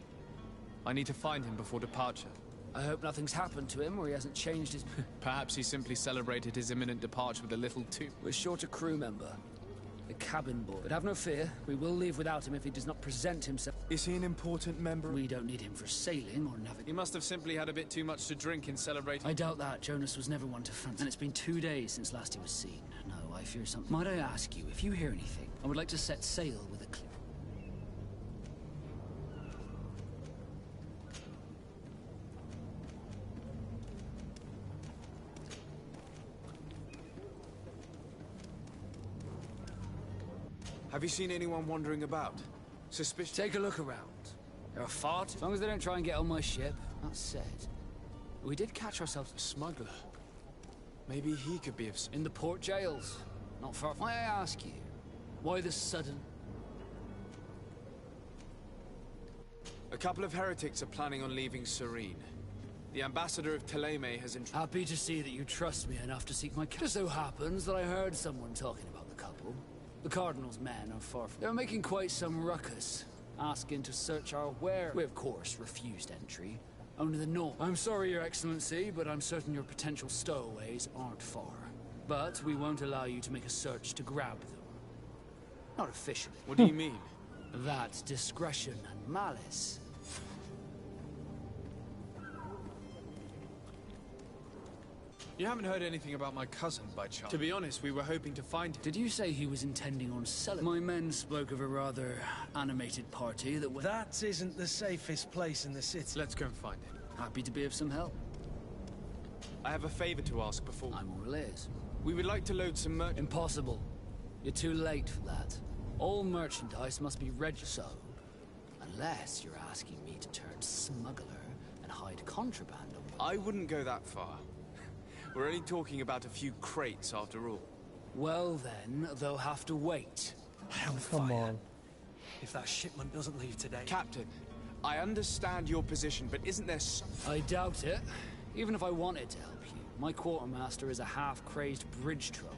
I need to find him before departure. I hope nothing's happened to him or he hasn't changed his... Perhaps he simply celebrated his imminent departure with a little too... We're short a crew member. The cabin boy. But have no fear, we will leave without him if he does not present himself. Is he an important member? We don't need him for sailing or navigation. He must have simply had a bit too much to drink in celebrating... I doubt that. Jonas was never one to fancy. And it's been 2 days since last he was seen. No, I fear something. Might I ask you, if you hear anything, I would like to set sail with a Have you seen anyone wandering about? Suspicious? Take a look around. There are far too... As long as they don't try and get on my ship. That said, we did catch ourselves... A smuggler. Maybe he could be of... In the port jails. Not far from... May I ask you, why the sudden... A couple of heretics are planning on leaving Serene. The ambassador of Teleme has... Happy to see that you trust me enough to seek my... Just so happens that I heard someone talking about the couple. The Cardinal's men are far from... They're making quite some ruckus, asking to search our where. We, of course, refused entry. Only the north. I'm sorry, Your Excellency, but I'm certain your potential stowaways aren't far. But we won't allow you to make a search to grab them. Not officially. What do you mean? That's discretion and malice. You haven't heard anything about my cousin, by chance? To be honest, we were hoping to find him. Did you say he was intending on selling? My men spoke of a rather animated party that was... That isn't the safest place in the city. Let's go and find him. Happy to be of some help. I have a favor to ask before... I'm all ears. We would like to load some merch... Impossible. You're too late for that. All merchandise must be registered. So, unless you're asking me to turn smuggler and hide contraband on... I wouldn't go that far. We're only talking about a few crates after all. Well then, they'll have to wait. Hellfire. Come on. If that shipment doesn't leave today... Captain, I understand your position, but isn't there... I doubt it. Even if I wanted to help you, my quartermaster is a half-crazed bridge troll.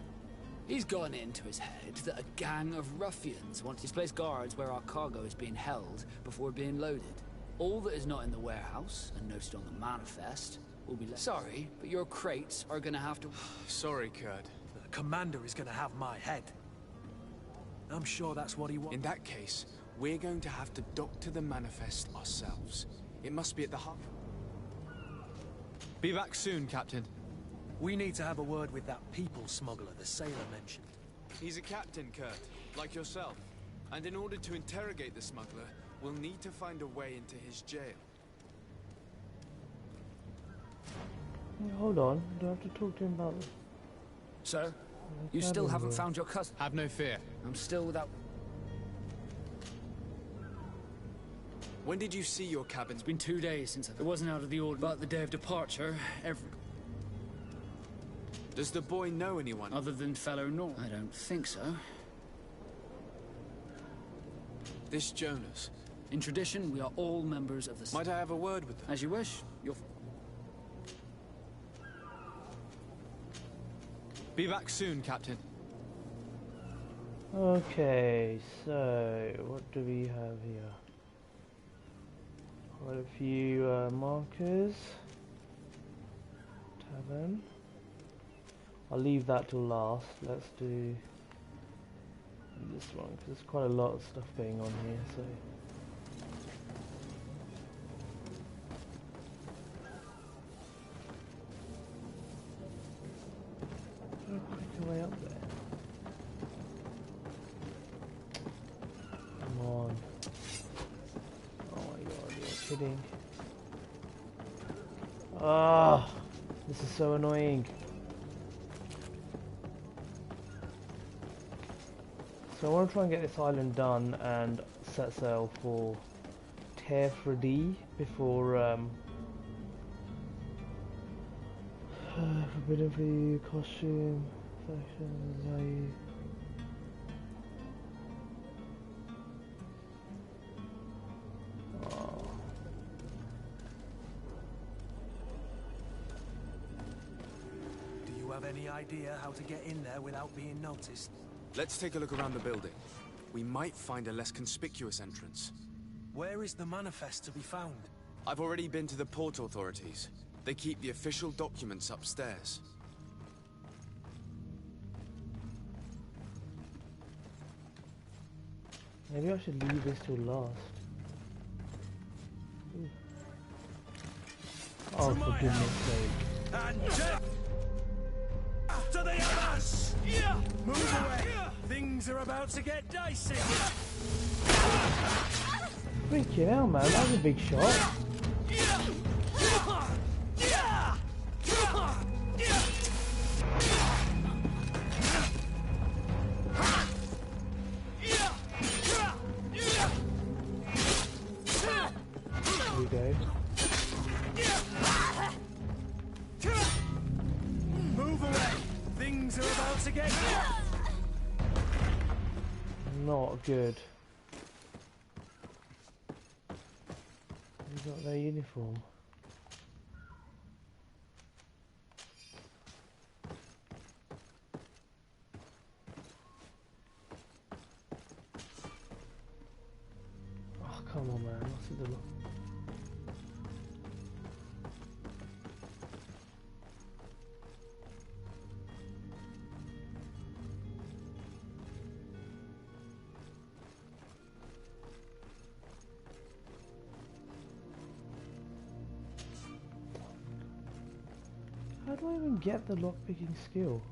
He's gotten into his head that a gang of ruffians want to place guards where our cargo is being held before being loaded. All that is not in the warehouse, and noted on the manifest, will be left. Sorry, but your crates are gonna have to... Sorry, Kurt. The commander is gonna have my head. I'm sure that's what he wants. In that case, we're going to have to dock to the manifest ourselves. It must be at the hub. Be back soon, Captain. We need to have a word with that people smuggler the sailor mentioned. He's a captain, Kurt, like yourself. And in order to interrogate the smuggler, we'll need to find a way into his jail. Hold on, do I have to talk to him about this? Sir, you still haven't found your cousin? Have no fear. I'm still without... When did you see your cabin? It's been 2 days since it wasn't out of the ordinary, but the day of departure, Does the boy know anyone? Other than fellow North? I don't think so. This Jonas. In tradition, we are all members of the... Might I have a word with them? As you wish. You'll... Be back soon, Captain. Okay, so what do we have here? Quite a few markers. Tavern. I'll leave that till last. Let's do this one because there's quite a lot of stuff going on here. So. Way up there. Come on. Oh my god, you're kidding. Ah, this is so annoying. So I want to try and get this island done and set sail for Teer Fradee before forbidden for you, costume, fashion, value. Do you have any idea how to get in there without being noticed? Let's take a look around the building. We might find a less conspicuous entrance. Where is the manifest to be found? I've already been to the port authorities. They keep the official documents upstairs. Maybe I should leave this till last. Ooh. Oh, for goodness sake. And after the others! Move away! Things are about to get dicey! Freaking hell, man, that was a big shot. There we go. Move away! Things are about to get... Not good. They've got their uniform. Oh, come on, man. What's the look? How do I even get the lockpicking skill?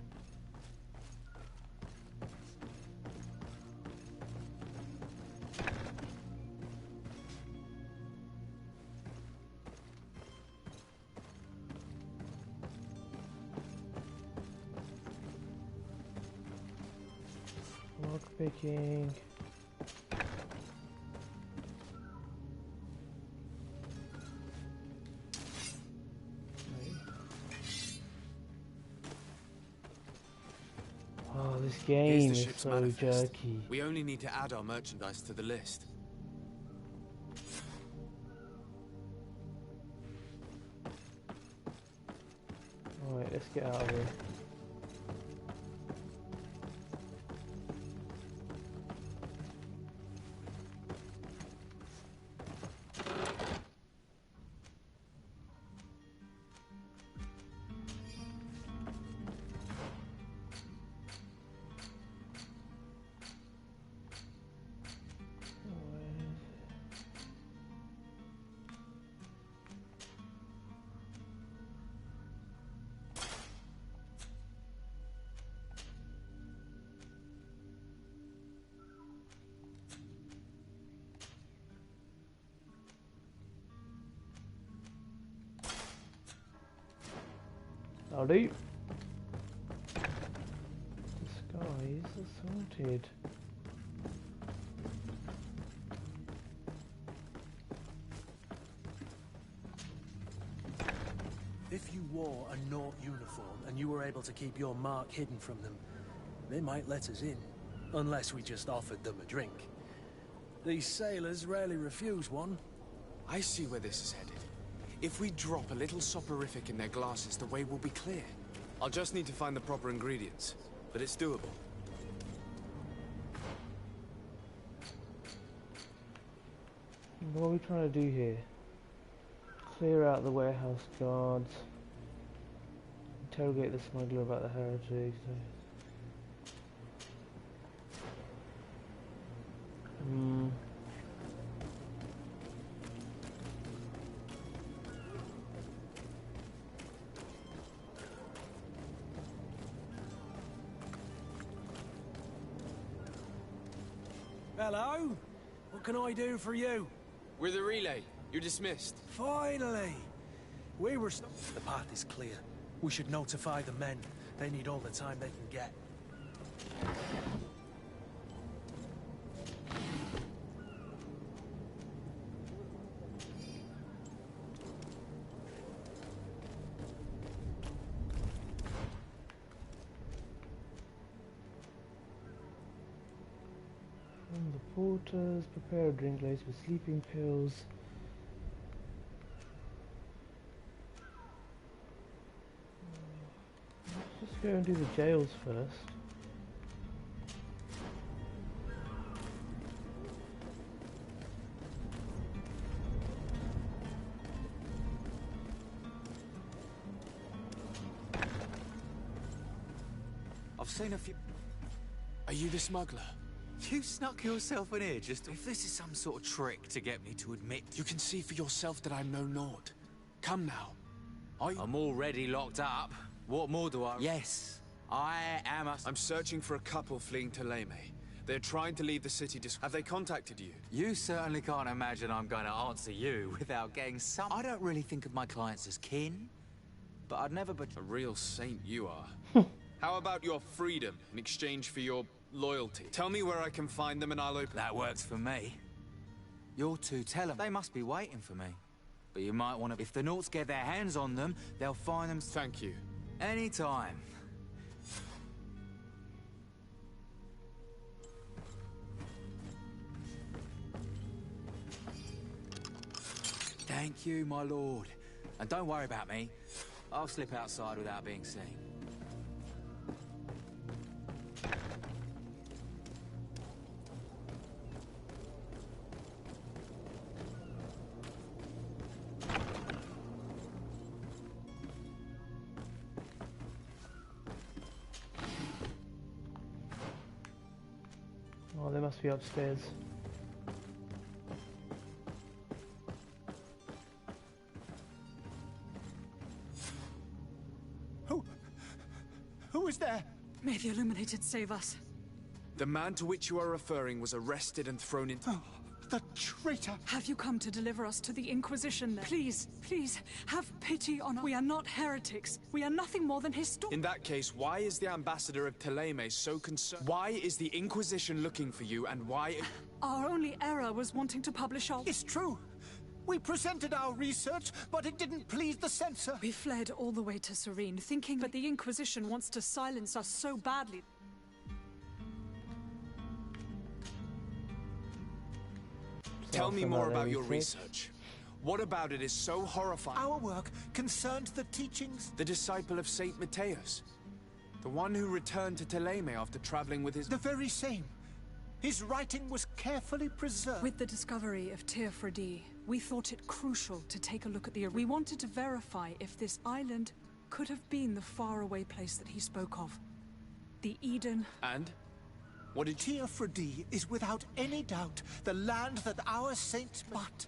Lockpicking. Oh, this game is so manifest. jerky. We only need to add our merchandise to the list. Alright, let's get out of here. Howdy. Disguise assaulted. If you wore a Naught uniform and you were able to keep your mark hidden from them, they might let us in. Unless we just offered them a drink. These sailors rarely refuse one. I see where this is headed. If we drop a little soporific in their glasses, the way will be clear. I'll just need to find the proper ingredients, but it's doable. What are we trying to do here? Clear out the warehouse guards. Interrogate the smuggler about the heritage. Hello? What can I do for you? We're the relay. You're dismissed. Finally! We were The path is clear. We should notify the men. They need all the time they can get. And the porters prepare a drink laced with sleeping pills. Let's just go and do the jails first. I've seen a few... Are you the smuggler? You snuck yourself in here just... If this is some sort of trick to get me to admit... You can see for yourself that I'm no Nord. Come now. I'm already locked up. What more do I... Yes, I am a... I'm searching for a couple fleeing to Leme. They're trying to leave the city. Have they contacted you? You certainly can't imagine I'm going to answer you without getting some... I don't really think of my clients as kin, but I'd never... A real saint you are. How about your freedom in exchange for your loyalty? Tell me where I can find them and I'll open... That works for me. You're two, tell them. They must be waiting for me. But you might want to... If the Nauts get their hands on them, they'll find them... Thank you. Anytime. Thank you, my lord. And don't worry about me. I'll slip outside without being seen. Oh, they must be upstairs. Who is there? May the Illuminated save us. The man to which you are referring was arrested and thrown into... Oh, the traitor! Have you come to deliver us to the Inquisition then? Please, please, have pity on us. We are not heretics. We are nothing more than historians. In that case, why is the ambassador of Teleme so concerned? Why is the Inquisition looking for you, and why... Our only error was wanting to publish our... It's true. We presented our research, but it didn't please the censor. We fled all the way to Serene, thinking but the Inquisition wants to silence us so badly. Tell me more about your research. What about it is so horrifying? Our work concerned the teachings... The disciple of Saint Matthias. The one who returned to Teleme after traveling with his... The very same. His writing was carefully preserved. With the discovery of Teer Fradee, we thought it crucial to take a look at the... We wanted to verify if this island could have been the faraway place that he spoke of. The Eden... And? What did... Teer Fradee is without any doubt the land that our saints... But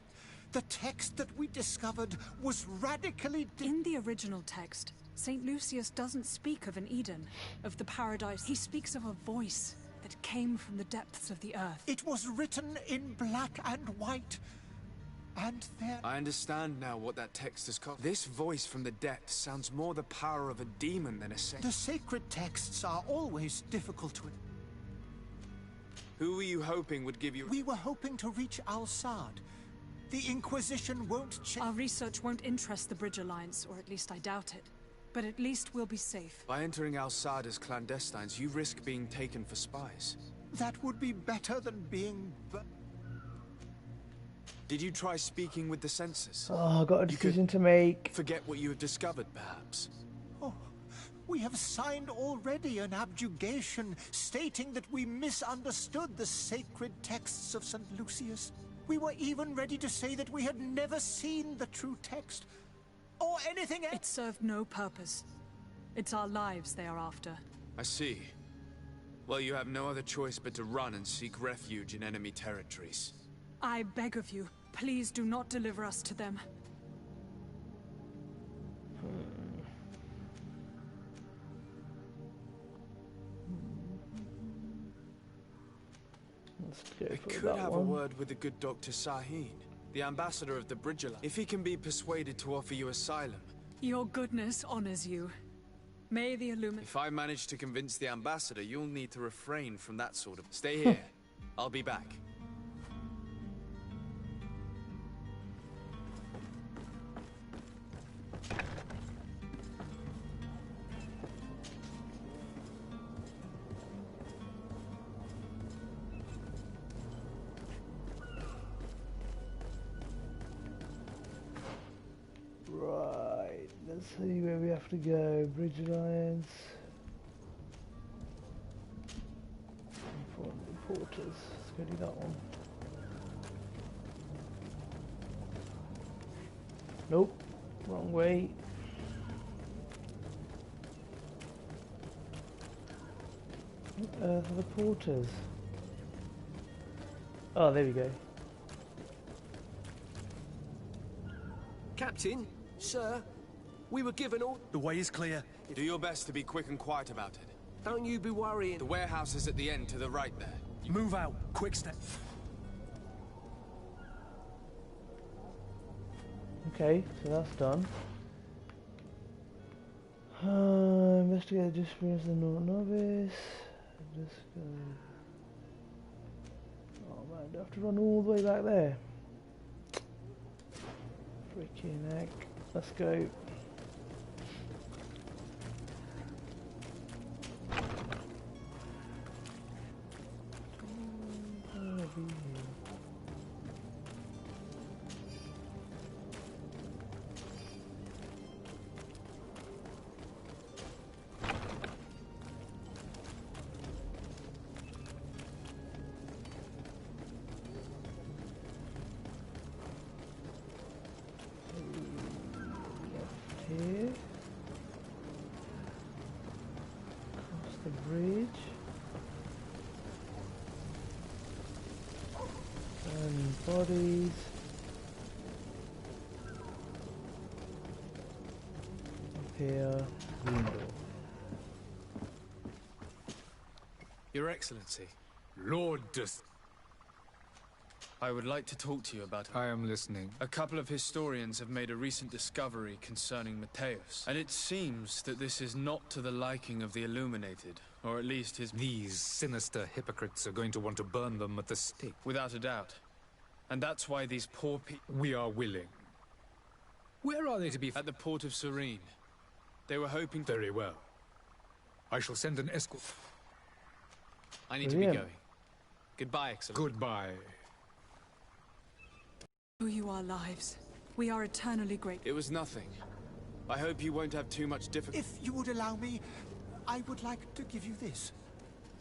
the text that we discovered was radically... In the original text, St. Lucius doesn't speak of an Eden, of the paradise. He speaks of a voice that came from the depths of the earth. It was written in black and white. And there... I understand now what that text is called. This voice from the depths sounds more the power of a demon than a saint. The sacred texts are always difficult to... Who were you hoping would give you... We were hoping to reach Al-Sad. The Inquisition won't change... Our research won't interest the Bridge Alliance, or at least I doubt it. But at least we'll be safe. By entering Al-Sad as clandestines, you risk being taken for spies. That would be better than being... Did you try speaking with the censors? Oh, I've got a decision to make. Forget what you have discovered, perhaps. Oh, we have signed already an abjugation stating that we misunderstood the sacred texts of St. Lucius. We were even ready to say that we had never seen the true text. Or anything else. It served no purpose. It's our lives they are after. I see. Well, you have no other choice but to run and seek refuge in enemy territories. I beg of you, please do not deliver us to them. Let's go I for could that have one. a word with the good Dr. Sahin. The ambassador of the Bridgerland. If he can be persuaded to offer you asylum. Your goodness honors you. May the Illuminati... If I manage to convince the ambassador, you'll need to refrain from that sort of... Stay here. I'll be back. Right, let's see where we have to go. Bridge Alliance. Reporters. Let's go do that one. Nope, wrong way. What on earth are the porters? Oh, there we go. Captain, sir, we were given all... The way is clear. Do your best to be quick and quiet about it. Don't you be worrying. The warehouse is at the end to the right there. Move out. Quick step. Okay, so that's done. Investigate the disappearance of the novice. Just go. Oh man, do I have to run all the way back there? Freaking heck. Let's go. Here. Across the bridge. And bodies. Up here. Window. Your Excellency. Lord Dis... I would like to talk to you about... I am listening. A couple of historians have made a recent discovery concerning Mateus, and it seems that this is not to the liking of the Illuminated, or at least his... These sinister hypocrites are going to want to burn them at the stake. Without a doubt. And that's why these poor people... We are willing. Where are they to be... At the port of Serene. They were hoping... Very well. I shall send an escort. I need to be going. Goodbye, Excellency. Goodbye. Owe you our lives. We are eternally grateful. It was nothing. I hope you won't have too much difficulty. If you would allow me, I would like to give you this.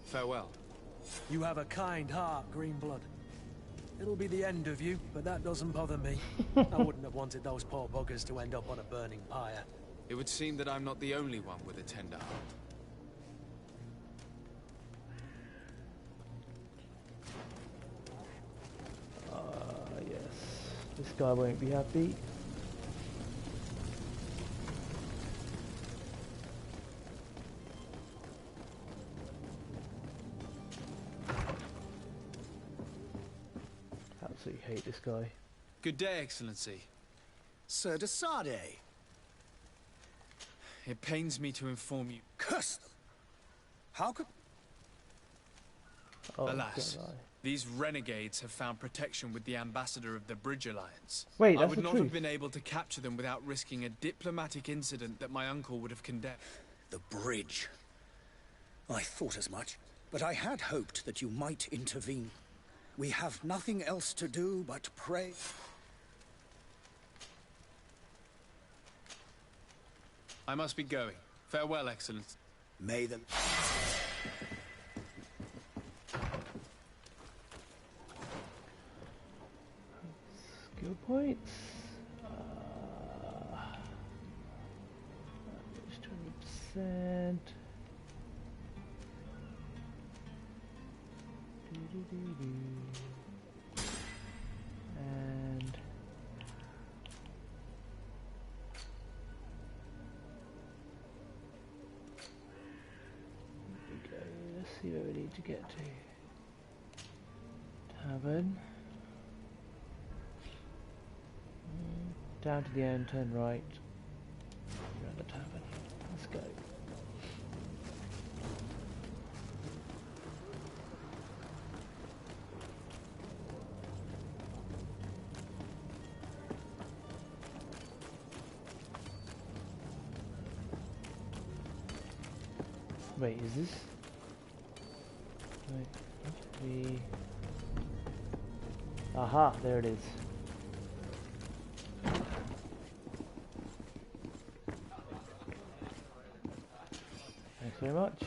Farewell. You have a kind heart, Greenblood. It'll be the end of you, but that doesn't bother me. I wouldn't have wanted those poor buggers to end up on a burning pyre. It would seem that I'm not the only one with a tender heart. This guy won't be happy. Absolutely hate this guy. Good day, Excellency. Sir de Sade. It pains me to inform you. Curse them! How could... Oh, alas, these renegades have found protection with the ambassador of the Bridge Alliance. Wait, that's I would the not truth. have been able to capture them without risking a diplomatic incident that my uncle would have condemned. The bridge. I thought as much, but I had hoped that you might intervene. We have nothing else to do but pray. I must be going. Farewell, Excellency. May the... Skill points. 20%. And there we go. Let's see where we need to get to. Tavern. Down to the end, turn right. We're at the tavern. Let's go. Wait, is this? Wait, aha, there it is. Thanks very much.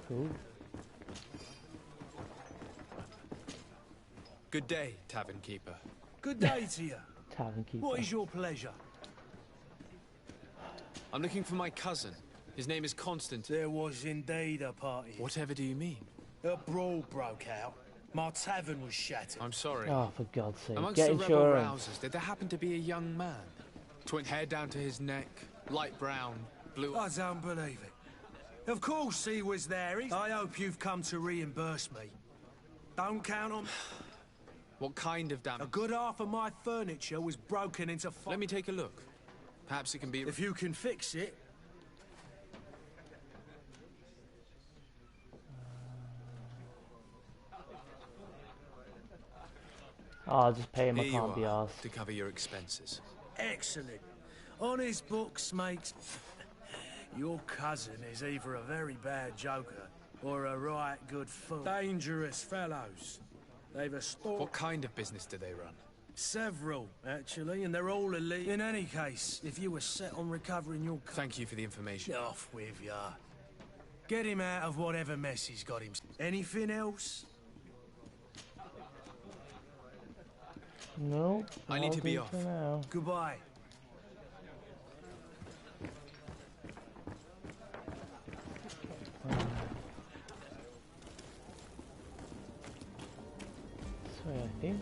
Cool. Good day, Tavern Keeper. Good day to you. Tavern Keeper. What is your pleasure? I'm looking for my cousin. His name is Constantine. There was indeed a party. Whatever do you mean? A brawl broke out. My tavern was shattered. I'm sorry. Oh, for God's sake. Amongst Get the rebel insurance. rousers, did there happen to be a young man? Twin hair down to his neck, light brown, blue... I don't believe it. Of course he was there. I hope you've come to reimburse me. Don't count on... What kind of damage? A good half of my furniture was broken into... Let me take a look. Perhaps it can be... If you can fix it... Oh, I'll just pay him, I Here can't be you are, arsed. to cover your expenses. Excellent. Honest books makes... Your cousin is either a very bad joker or a right good fool. Dangerous fellows. They've a store... What kind of business do they run? Several, actually, and they're all elite. In any case, if you were set on recovering your... Thank you for the information. Off with ya. Get him out of whatever mess he's got him. Anything else? No. I need to be off. Now. Goodbye. This way, I think.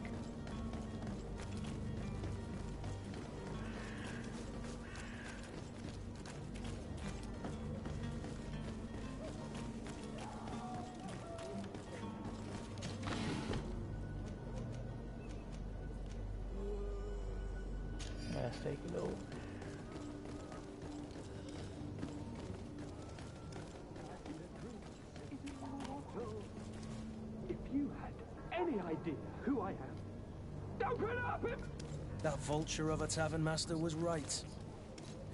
Let's take a look. If you had any idea who I am, don't put up him! That vulture of a tavern master was right.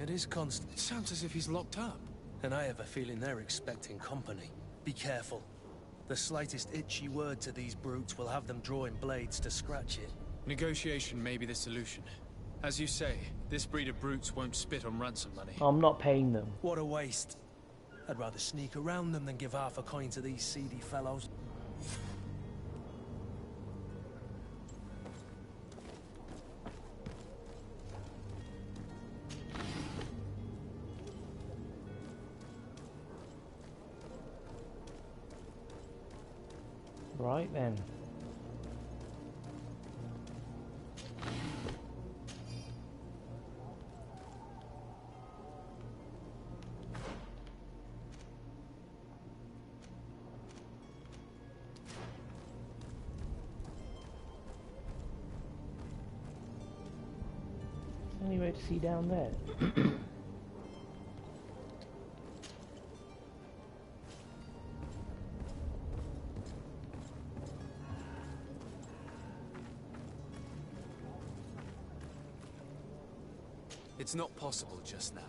It is constant. It sounds as if he's locked up. And I have a feeling they're expecting company. Be careful. The slightest itchy word to these brutes will have them drawing blades to scratch it. Negotiation may be the solution. As you say, this breed of brutes won't spit on ransom money. I'm not paying them. What a waste. I'd rather sneak around them than give half a coin to these seedy fellows. Right then. Any way to see down there? It's not possible just now.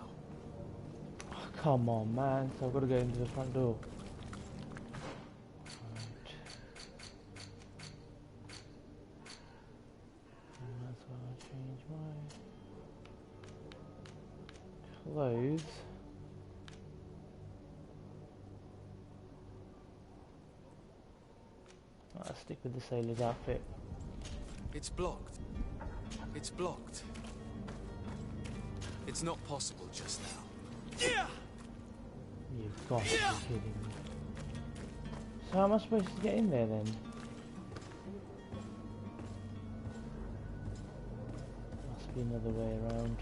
Oh, come on, man. So I've got to go into the front door. Right. That's why I change my clothes. I'll stick with the sailor's outfit. It's blocked. It's blocked. It's not possible just now. Yeah! You've got to be kidding me. So how am I supposed to get in there then? Must be another way around.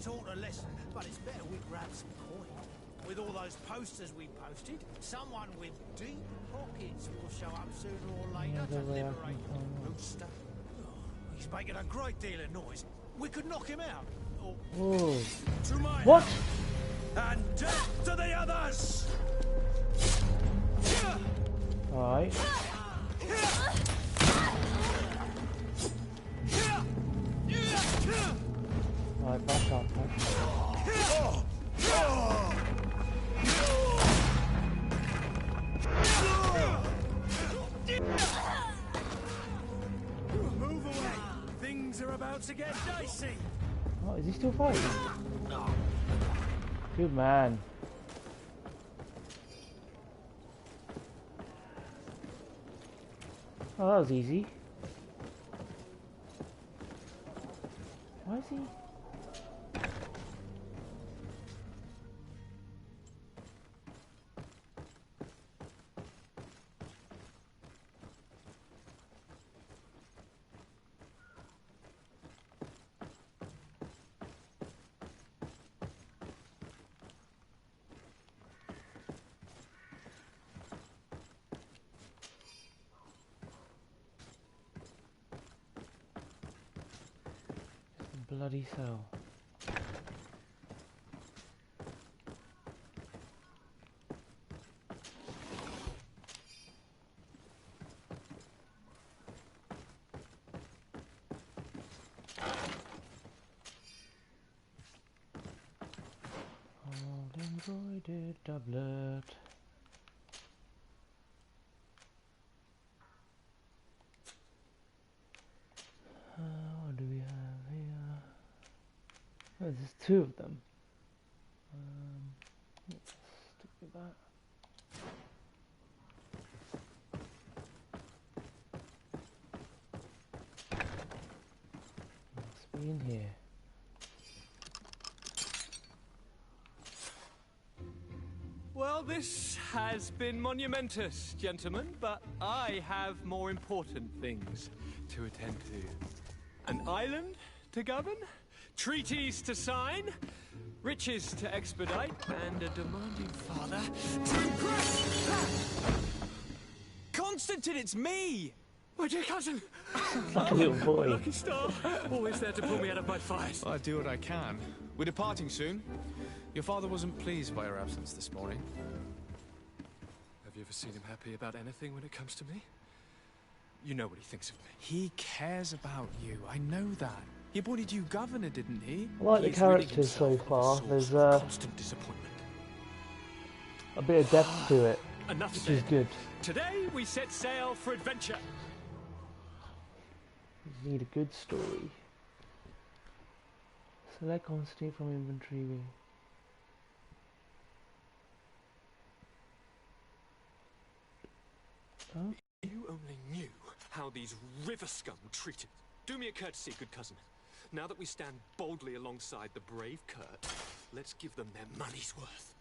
taught a lesson, but it's better we grab some coin. With all those posters we posted, someone with deep pockets will show up sooner or later to liberate Rooster. He's making a great deal of noise. We could knock him out. Or to my What? and death to the others! Alright. Alright, back up. Move away! Things are about to get dicey! Oh, is he still fighting? Good man. Oh, that was easy. Why is he? Bloody cell. Old embroidered doublet. What do we have here? Oh, there's two of them. Let's stick with that. Must be in here. Well, this has been monumentous, gentlemen, but I have more important things to attend to. An island to govern, treaties to sign, riches to expedite, and a demanding father to impress. Constantine, it's me! My dear cousin! Like a little boy. Lucky star, always there to pull me out of my fires. I do what I can. We're departing soon. Your father wasn't pleased by your absence this morning. Have you ever seen him happy about anything when it comes to me? You know what he thinks of me. He cares about you, I know that. He appointed you governor, didn't he? I like the characters so far. There's Constant disappointment. a bit of depth to it, Enough which said. is good. Today we set sail for adventure. You need a good story. Select Constantine from inventory. Huh? You only knew how these river scum treated. Do me a courtesy, good cousin. Now that we stand boldly alongside the brave Kurt, let's give them their money's worth.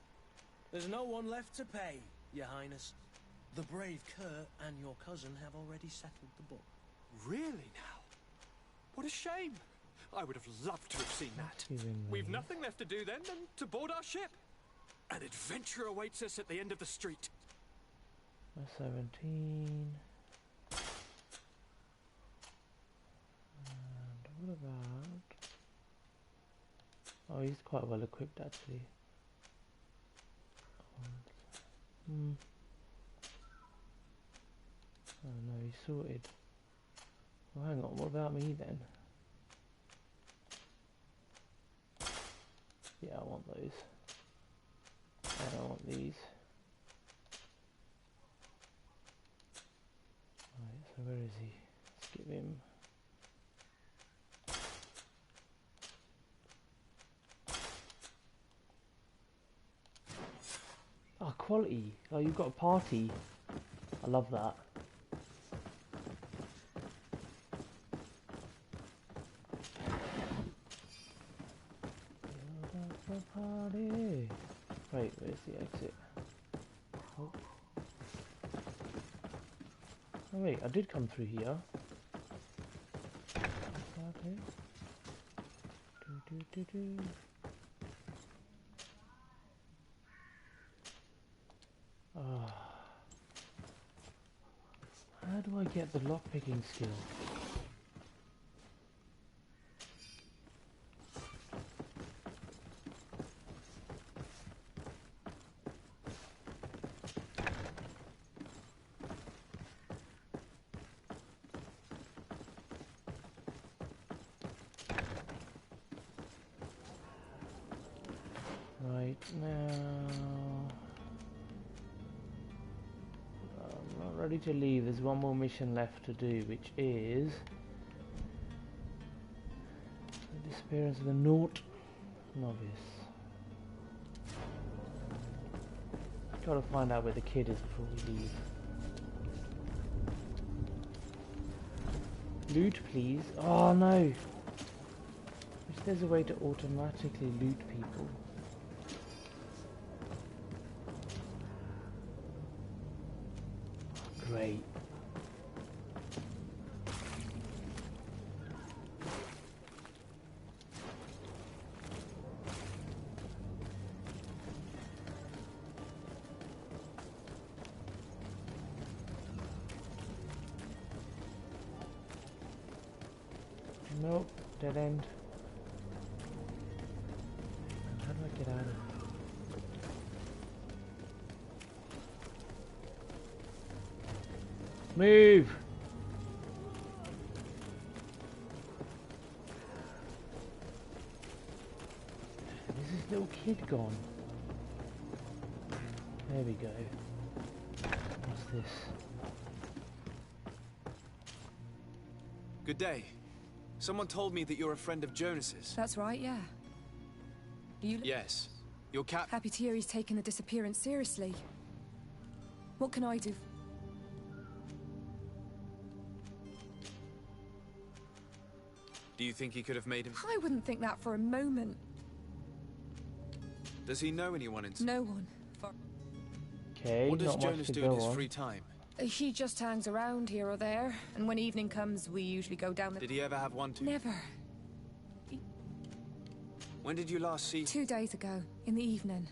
There's no one left to pay, Your Highness. The brave Kurt and your cousin have already settled the book. Really now? What a shame. I would have loved to have seen that. We've nothing left to do then than to board our ship. An adventure awaits us at the end of the street. 17. And what about... Oh, he's quite well equipped actually. Oh no, he's sorted. Well, hang on, what about me then? Yeah, I want those. And I want these. Right, so where is he? Let's give him... Oh, quality. Oh, you've got a party. I love that. Party. Wait, where's the exit? Oh. Oh wait, I did come through here. Party. Do, do, do, do. do I get the lockpicking skill? Right now, I'm not ready to leave. There's one more mission left to do, which is the disappearance of the Naught Novice. Gotta find out where the kid is before we leave. Loot, please. Oh no! Wish there's a way to automatically loot people. Great. Nope, dead end. How do I get out of here? Move! Is this little kid gone? There we go. What's this? Good day. Someone told me that you're a friend of Jonas's. That's right, yeah. You... Yes. Your cap... Happy to hear he's taken the disappearance seriously. What can I do? Do you think he could have made him... I wouldn't think that for a moment. Does he know anyone in... No one. Okay, what does Jonas do in his free time? He just hangs around here or there, and when evening comes, we usually go down the... Did he ever have one too? Never. When did you last see... 2 days ago, in the evening.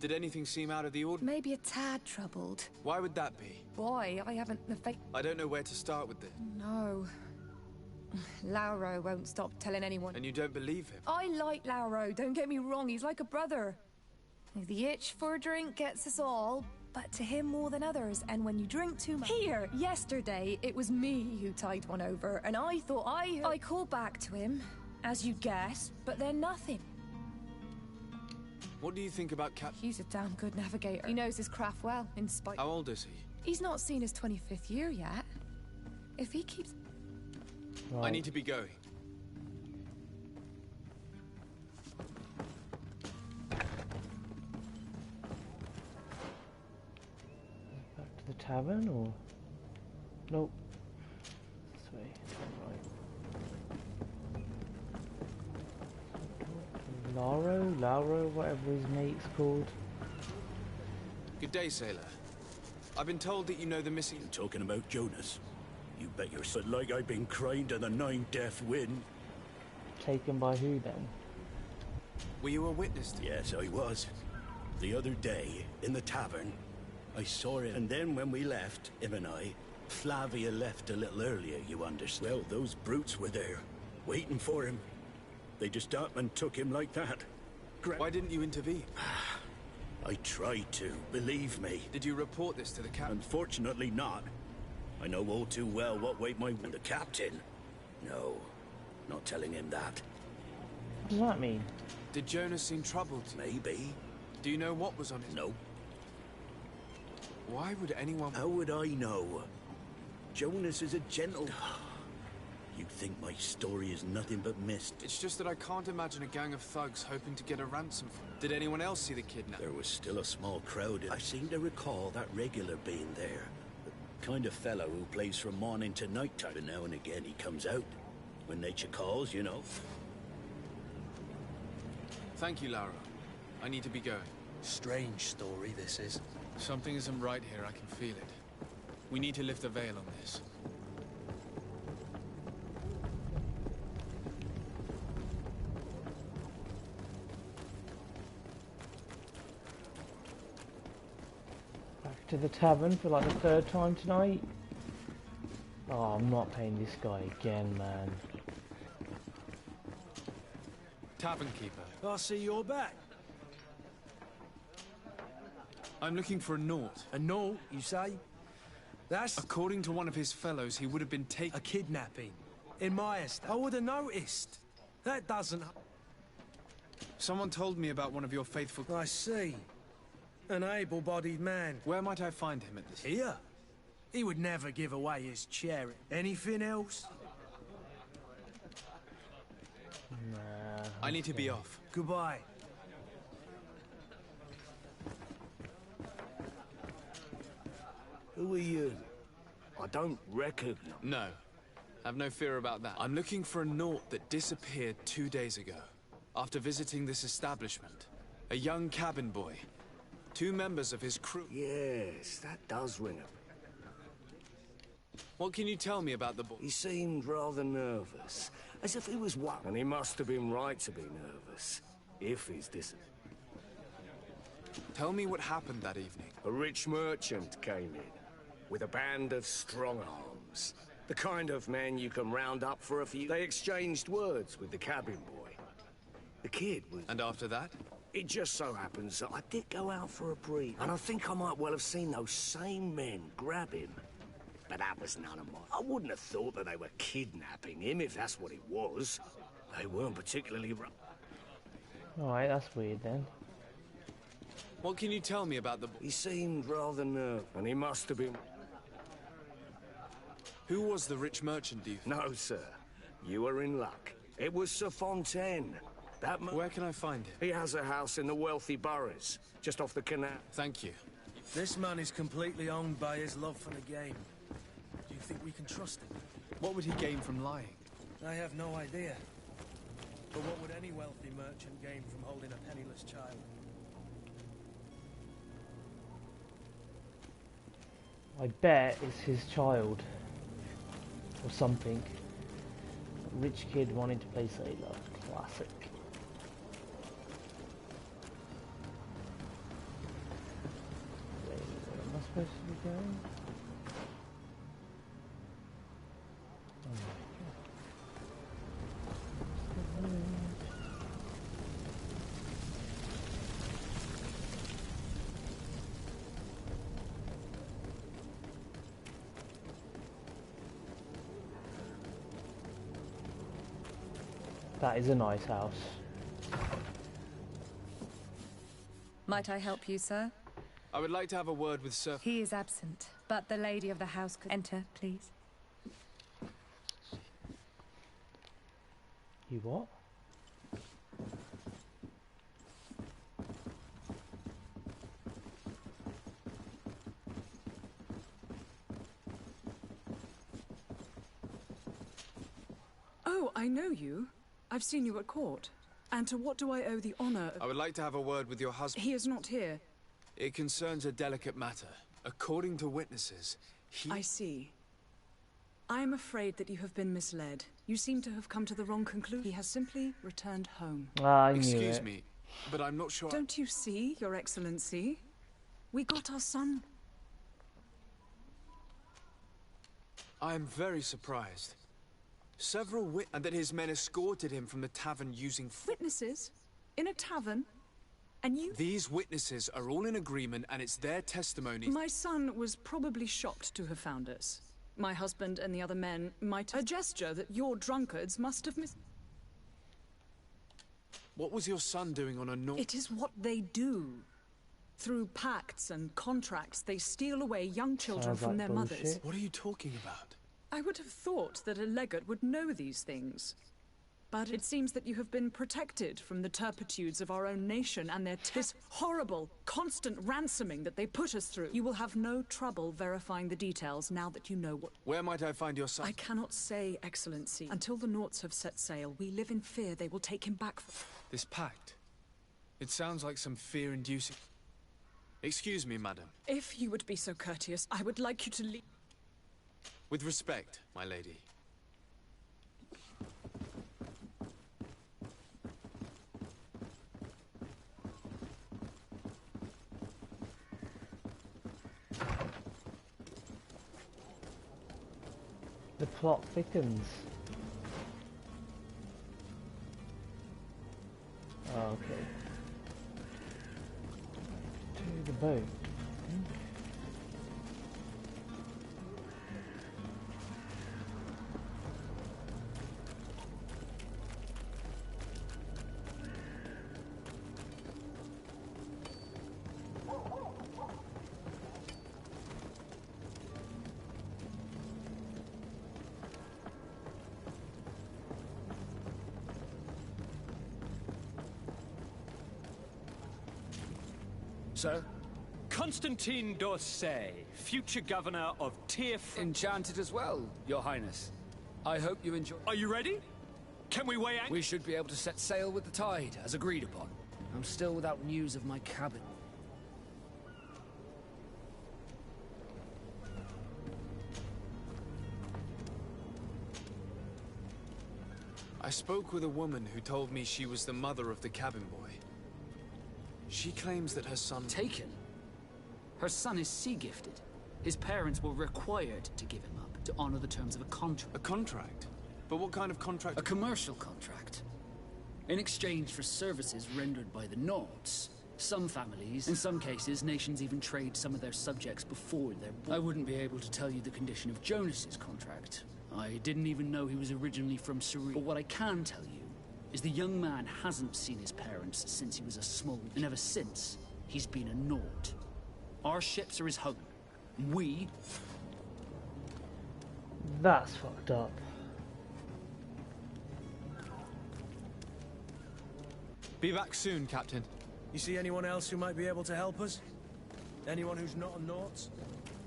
Did anything seem out of the ordinary? Maybe a tad troubled. Why would that be? Boy, I haven't the faith... I don't know where to start with this. No. Lauro won't stop telling anyone. And you don't believe him? I like Lauro, don't get me wrong, he's like a brother. The itch for a drink gets us all, but to him more than others, and when you drink too much... Here, yesterday, it was me who tied one over, and I thought I called back to him, as you guessed, but then nothing. What do you think about Cap... He's a damn good navigator. He knows his craft well, in spite... How old is he? He's not seen his 25th year yet. If he keeps... Right. I need to be going. Back to the tavern, or... Nope. This way. Right. Lauro, whatever his mate's called. Good day, sailor. I've been told that you know the missing... You talking about Jonas? You bet your... But like I've been crying to the 9 death wind. Taken by who, then? Were you a witness to... Yes, I was. The other day, in the tavern, I saw it. And then when we left, him and I, Flavia left a little earlier, you understand. Well, those brutes were there, waiting for him. They just up and took him like that. Why didn't you intervene? I tried to, believe me. Did you report this to the captain? Unfortunately not. I know all too well what way my... And the captain? No, not telling him that. What does that mean? Did Jonas seem troubled? Maybe. Do you know what was on his... No. Why would anyone... How would I know? Jonas is a gentle... You think my story is nothing but mist? It's just that I can't imagine a gang of thugs hoping to get a ransom from him. Did anyone else see the kidnap? There was still a small crowd. I seem to recall that regular being there. The kind of fellow who plays from morning to night time. And now and again he comes out. When nature calls, you know. Thank you, Laura. I need to be going. Strange story this is. Something isn't right here, I can feel it. We need to lift the veil on this. Back to the tavern for like the 3rd time tonight. Oh, I'm not paying this guy again, man. Tavern keeper. I see you're back. I'm looking for a Naut. A Naut, you say? That's... According to one of his fellows, he would have been taken... A kidnapping. In my estate. I would have noticed. That doesn't... Someone told me about one of your faithful... I see. An able-bodied man. Where might I find him at this... Here? He would never give away his chair. Anything else? Nah. I need to be off. Goodbye. Who are you? I don't recognize... No. Have no fear about that. I'm looking for a Naut that disappeared 2 days ago. After visiting this establishment. A young cabin boy. 2 members of his crew. Yes, that does ring a... What can you tell me about the boy? He seemed rather nervous, as if he was worried. And he must have been right to be nervous, if he's disappeared. Tell me what happened that evening. A rich merchant came in, with a band of strong arms. The kind of men you can round up for a few... They exchanged words with the cabin boy. The kid was... And after that? It just so happens that I did go out for a brief, and I think I might well have seen those same men grab him. But that was none of mine. I wouldn't have thought that they were kidnapping him, if that's what it was. They weren't particularly... Alright, that's weird then. What can you tell me about the boy? He seemed rather nervous, and he must have been... Who was the rich merchant, do you think? No, sir. You are in luck. It was Sir Fontaine. That Where can I find him? He has a house in the wealthy boroughs, just off the canal. Thank you. This man is completely owned by his love for the game. Do you think we can trust him? What would he gain from lying? I have no idea. But what would any wealthy merchant gain from holding a penniless child? I bet it's his child. Or something. A rich kid wanting to play sailor. Classic. Wait, where am I supposed to be going? Oh my That is a nice house. Might I help you, sir? I would like to have a word with Sir... He is absent, but the lady of the house could enter, please. You what? Oh, I know you. I've seen you at court. And to what do I owe the honor of... I would like to have a word with your husband. He is not here. It concerns a delicate matter. According to witnesses, he... I see. I am afraid that you have been misled. You seem to have come to the wrong conclusion. He has simply returned home. I knew Excuse it. me, but I'm not sure... Don't you see, Your Excellency? We got our son. I am very surprised. Several and that his men escorted him from the tavern using... Witnesses? In a tavern? And you... These witnesses are all in agreement, and it's their testimony... My son was probably shocked to have found us. My husband and the other men might... A gesture that your drunkards must have missed. What was your son doing on a Naut? It is what they do. Through pacts and contracts, they steal away young children from their mothers. What are you talking about? I would have thought that a legate would know these things. But it seems that you have been protected from the turpitudes of our own nation and this horrible, constant ransoming that they put us through. You will have no trouble verifying the details now that you know what... Where might I find your son? I cannot say, Excellency. Until the Nauts have set sail, we live in fear they will take him back. This pact? It sounds like some fear-inducing... Excuse me, madam. If you would be so courteous, I would like you to leave... With respect, my lady. The plot thickens. Oh, okay. To the boat. Sir? Constantine d'Orsay, future governor of Teer Fradee. Enchanted as well, Your Highness. I hope you enjoy. Are you ready? Can we weigh anchor? We should be able to set sail with the tide, as agreed upon. I'm still without news of my cabin. I spoke with a woman who told me she was the mother of the cabin boy. She claims that her son... Taken? Her son is sea-gifted. His parents were required to give him up, to honor the terms of a contract. A contract? But what kind of contract? A commercial contract. In exchange for services rendered by the Nords, some families, in some cases, nations even trade some of their subjects before they're born. I wouldn't be able to tell you the condition of Jonas's contract. I didn't even know he was originally from Syria. But what I can tell you is the young man hasn't seen his parents since he was a small, and ever since, he's been a Nord. Our ships are his home. We... That's fucked up. Be back soon, Captain. You see anyone else who might be able to help us? Anyone who's not a Nord?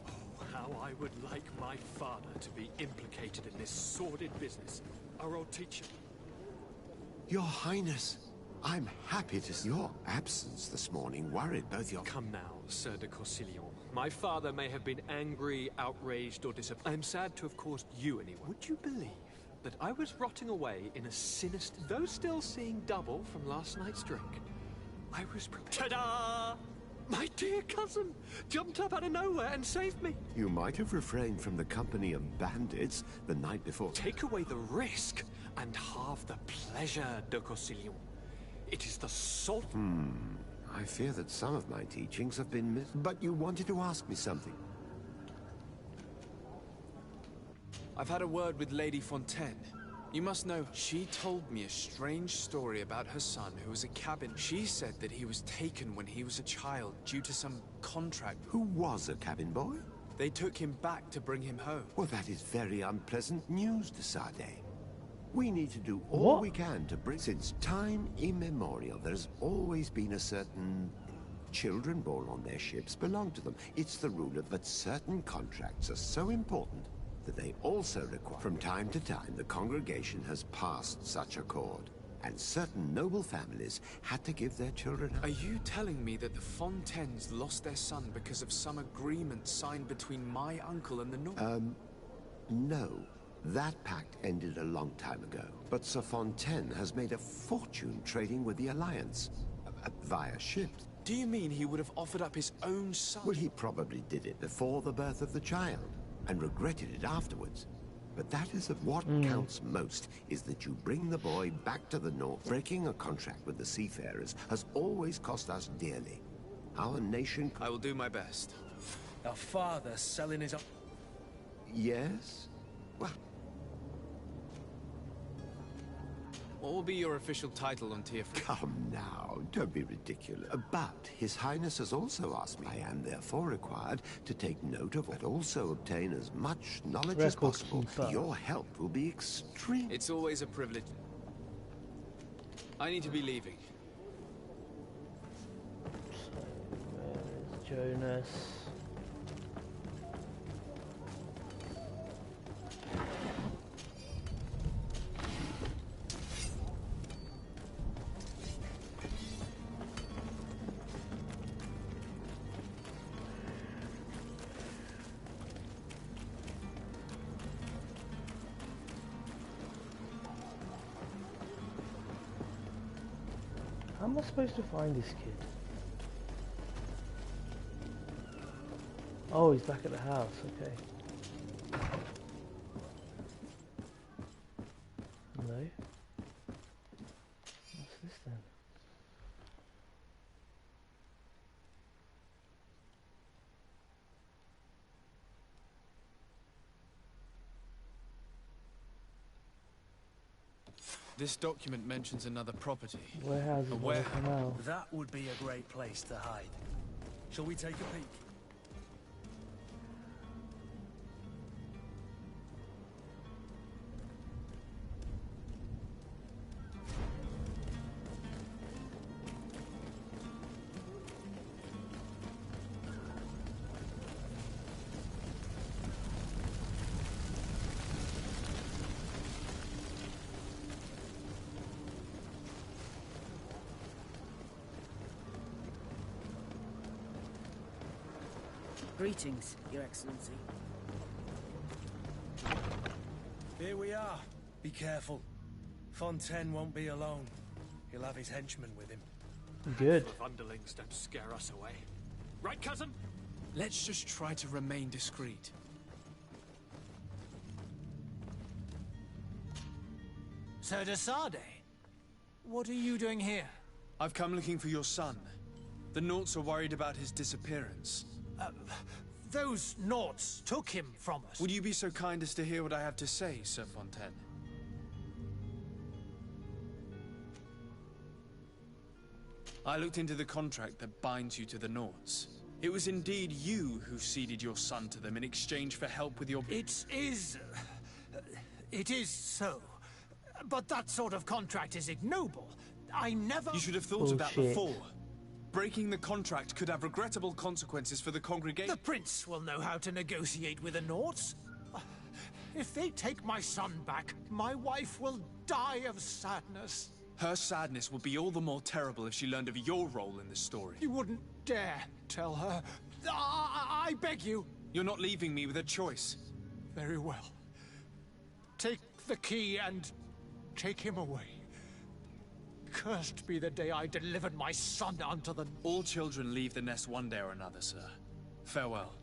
Oh, how I would like my father to be implicated in this sordid business. Our old teacher. Your Highness, I'm happy to see your absence this morning worried both your... Come now, Sir de Corsillon. My father may have been angry, outraged, or disappointed. I am sad to have caused you anyone. Would you believe that I was rotting away in a sinister... Though still seeing double from last night's drink, I was prepared. Ta-da! My dear cousin jumped up out of nowhere and saved me. You might have refrained from the company of bandits the night before. Take away the risk and halve the pleasure, de Corsillon. It is the salt... I fear that some of my teachings have been missed. But you wanted to ask me something. I've had a word with Lady Fontaine. You must know, she told me a strange story about her son who was a cabin. She said that he was taken when he was a child due to some contract. Who was a cabin boy? They took him back to bring him home. Well, that is very unpleasant news, de Sade. We need to do all we can to bring... Since time immemorial, there's always been a certain... Children born on their ships belong to them. It's the rule of... But certain contracts are so important that they also require... From time to time, the congregation has passed such accord, and certain noble families had to give their children up. Are you telling me that the Fontaines lost their son because of some agreement signed between my uncle and the North? No. That pact ended a long time ago, but Sir Fontaine has made a fortune trading with the Alliance, via ships. Do you mean he would have offered up his own son? Well, he probably did it before the birth of the child, and regretted it afterwards. But that is of what counts most, is that you bring the boy back to the North. Breaking a contract with the seafarers has always cost us dearly. Our nation... I will do my best. Our father selling his... Yes? Well... What will be your official title on Teer Fradee? Come now, don't be ridiculous. But His Highness has also asked me. I am therefore required to take note of it, also obtain as much knowledge as possible. Your help will be extreme. It's always a privilege. I need to be leaving. Where's Jonas? How am I supposed to find this kid? Oh, he's back at the house, okay. This document mentions another property. Warehouse A is warehouse. now. That would be a great place to hide. Shall we take a peek? Greetings, Your Excellency. Here we are. Be careful. Fontaine won't be alone. He'll have his henchmen with him. Good. The underlings don't scare us away. Right, cousin? Let's just try to remain discreet. Sir de Sade, what are you doing here? I've come looking for your son. The Naughts are worried about his disappearance. Those Naughts took him from us. Would you be so kind as to hear what I have to say, Sir Fontaine? I looked into the contract that binds you to the Naughts. It was indeed you who ceded your son to them in exchange for help with your... It is so. But that sort of contract is ignoble. I never... You should have thought of that before. Breaking the contract could have regrettable consequences for the congregation. The Prince will know how to negotiate with the Naughts. If they take my son back, my wife will die of sadness. Her sadness would be all the more terrible if she learned of your role in the story. You wouldn't dare tell her. I beg you. You're not leaving me with a choice. Very well. Take the key and take him away. Cursed be the day I delivered my son unto the... All children leave the nest one day or another, sir. Farewell.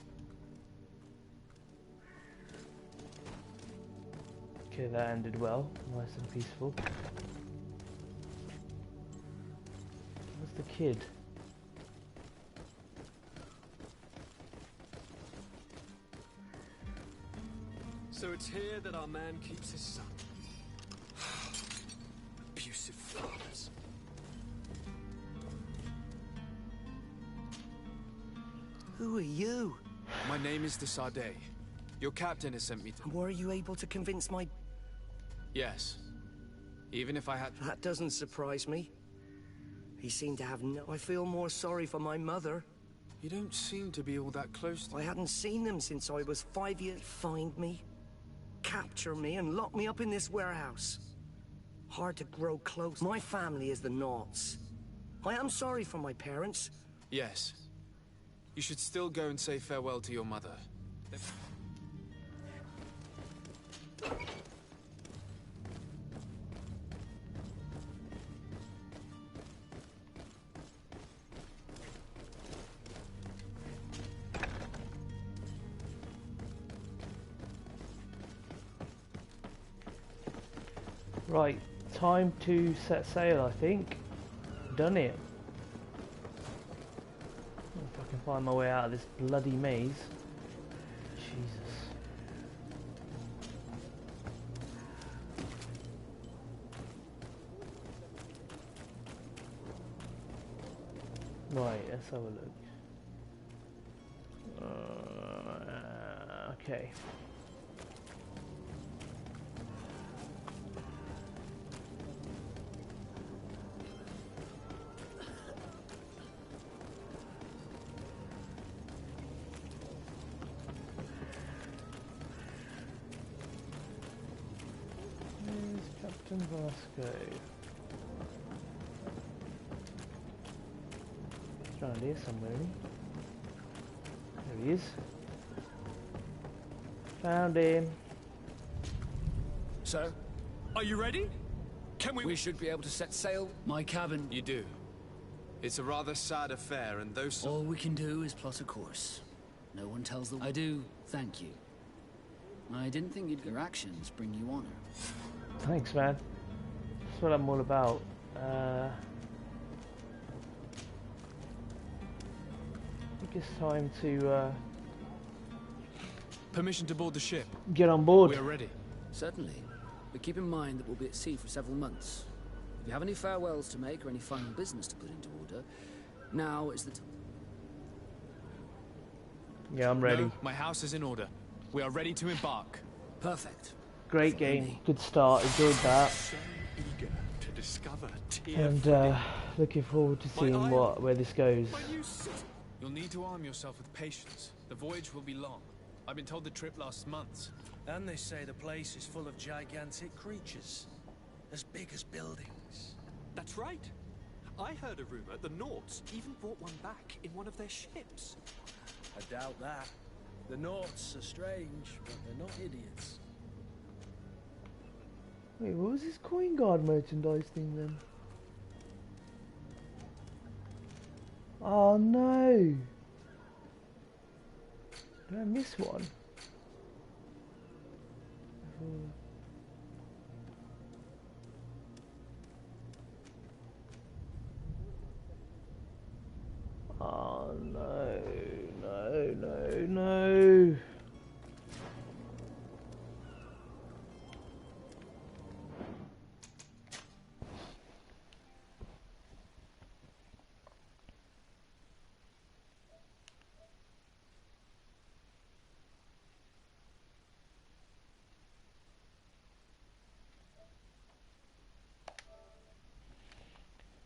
Okay, that ended well. Nice and peaceful. Where's the kid? So it's here that our man keeps his son. Abusive fathers. Who are you? My name is de Sade. Your captain has sent me to... Were you able to convince my... Yes. Even if I had... That doesn't surprise me. He seemed to have no... I feel more sorry for my mother. You don't seem to be all that close to... I hadn't seen them since I was 5 years. Find me, capture me, and lock me up in this warehouse. Hard to grow close. My family is the Naughts. I am sorry for my parents. Yes. You should still go and say farewell to your mother. Right, time to set sail, I think. Done it. If I can find my way out of this bloody maze. Jesus. Right, let's have a look. Okay. Captain Vasco. He's around here somewhere, isn't he? There he is. Found him. So, are you ready? Can we... We should be able to set sail. My cabin. You do. It's a rather sad affair, and those... All we can do is plot a course. No one tells them. I do thank you. I didn't think your actions bring you honor. Thanks, man. That's what I'm all about. I think it's time to Permission to board the ship. get on board. We're ready. Certainly. But keep in mind that we'll be at sea for several months. If you have any farewells to make or any final business to put into order, now is the time. Yeah, I'm ready. No, my house is in order. We are ready to embark. Perfect. Great game. Good start. Enjoyed that. So eager to discover Teer And Fradee. looking forward to seeing where this goes. You'll need to arm yourself with patience. The voyage will be long. I've been told the trip lasts months. And they say the place is full of gigantic creatures, as big as buildings. That's right. I heard a rumor the Nauts even brought one back in one of their ships. I doubt that. The Nauts are strange, but they're not idiots. Wait, what was this coin guard merchandise thing then? Oh no! Did I miss one? Oh no, no, no, no.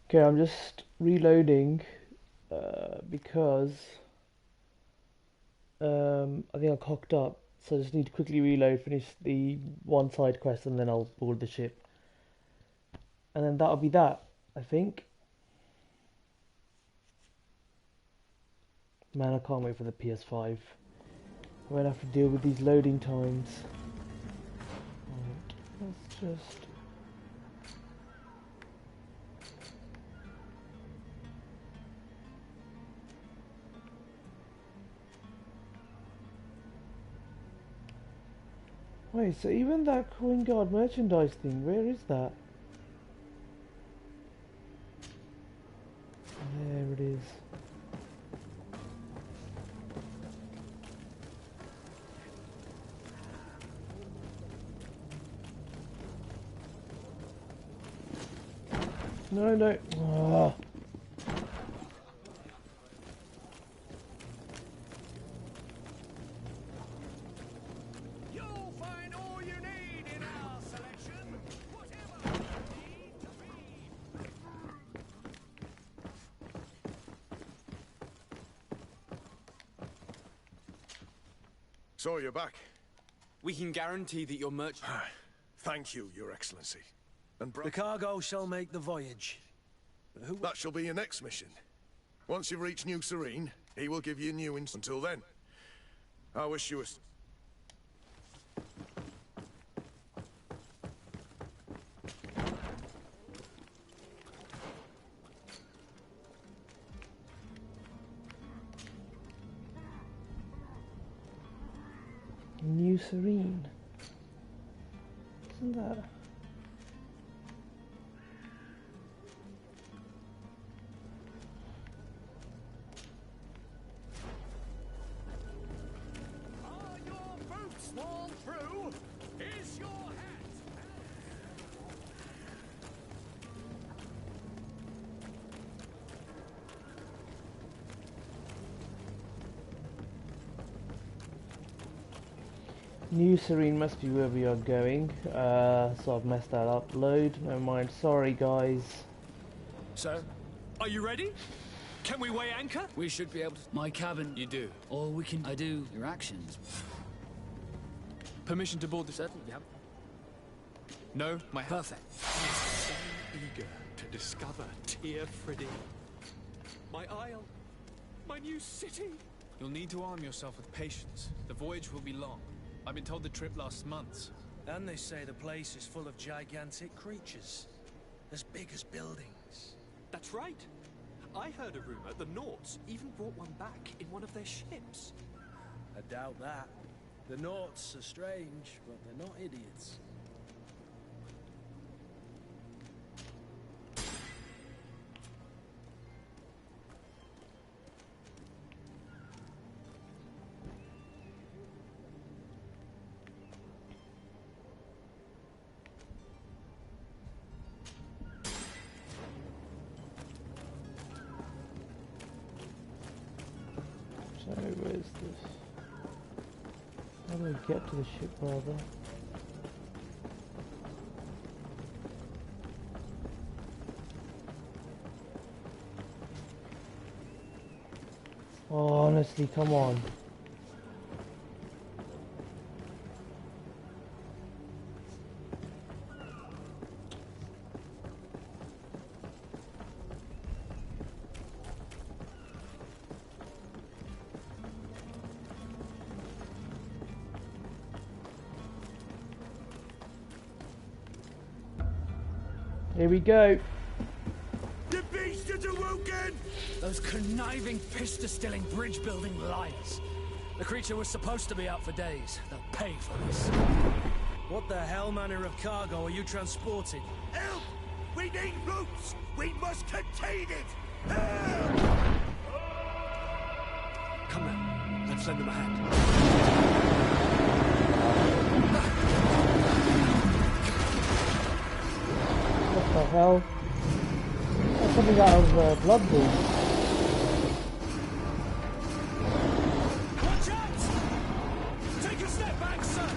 Okay, I'm just reloading because I think I cocked up, so I just need to quickly reload, finish the one side quest, and then I'll board the ship. And then that'll be that, I think. Man, I can't wait for the PS5. I won't have to deal with these loading times. Right, let's just... Wait, so even that coin guard merchandise thing, where is that? There it is. No, no. Ah. You'll find all you need in our selection, whatever you need to be. So you're back. We can guarantee that your merchant... Thank you, Your Excellency. And The cargo shall make the voyage. But who... That shall be your next mission. Once you've reached New Serene, he will give you new until then. I wish you a... New Serene. Isn't that... Are your boots worn through? Is your hat? New Serene must be where we are going. So I've messed that up. Load, never mind. Sorry, guys. So, are you ready? Can we weigh anchor? We should be able to... My cabin. You do. All we can... I do. Your actions. Permission to board the... Certainly, yeah. No, my... Perfect. So eager to discover Teer Fradee. My isle. My new city. You'll need to arm yourself with patience. The voyage will be long. I've been told the trip lasts months. And they say the place is full of gigantic creatures, as big as buildings. That's right. I heard a rumor the Nauts even brought one back in one of their ships. I doubt that. The Nauts are strange, but they're not idiots. do we get to the ship rather? Oh, honestly, come on. Here we go. The beast is awoken! Those conniving, pista-stilling, bridge-building liars. The creature was supposed to be out for days. They'll pay for this. What the hell manner of cargo are you transporting? Help! We need routes! We must contain it! Help! Come now, let's lend them a hand. What the hell? That's something out of Bloodborne. Watch out! Take a step back, sir!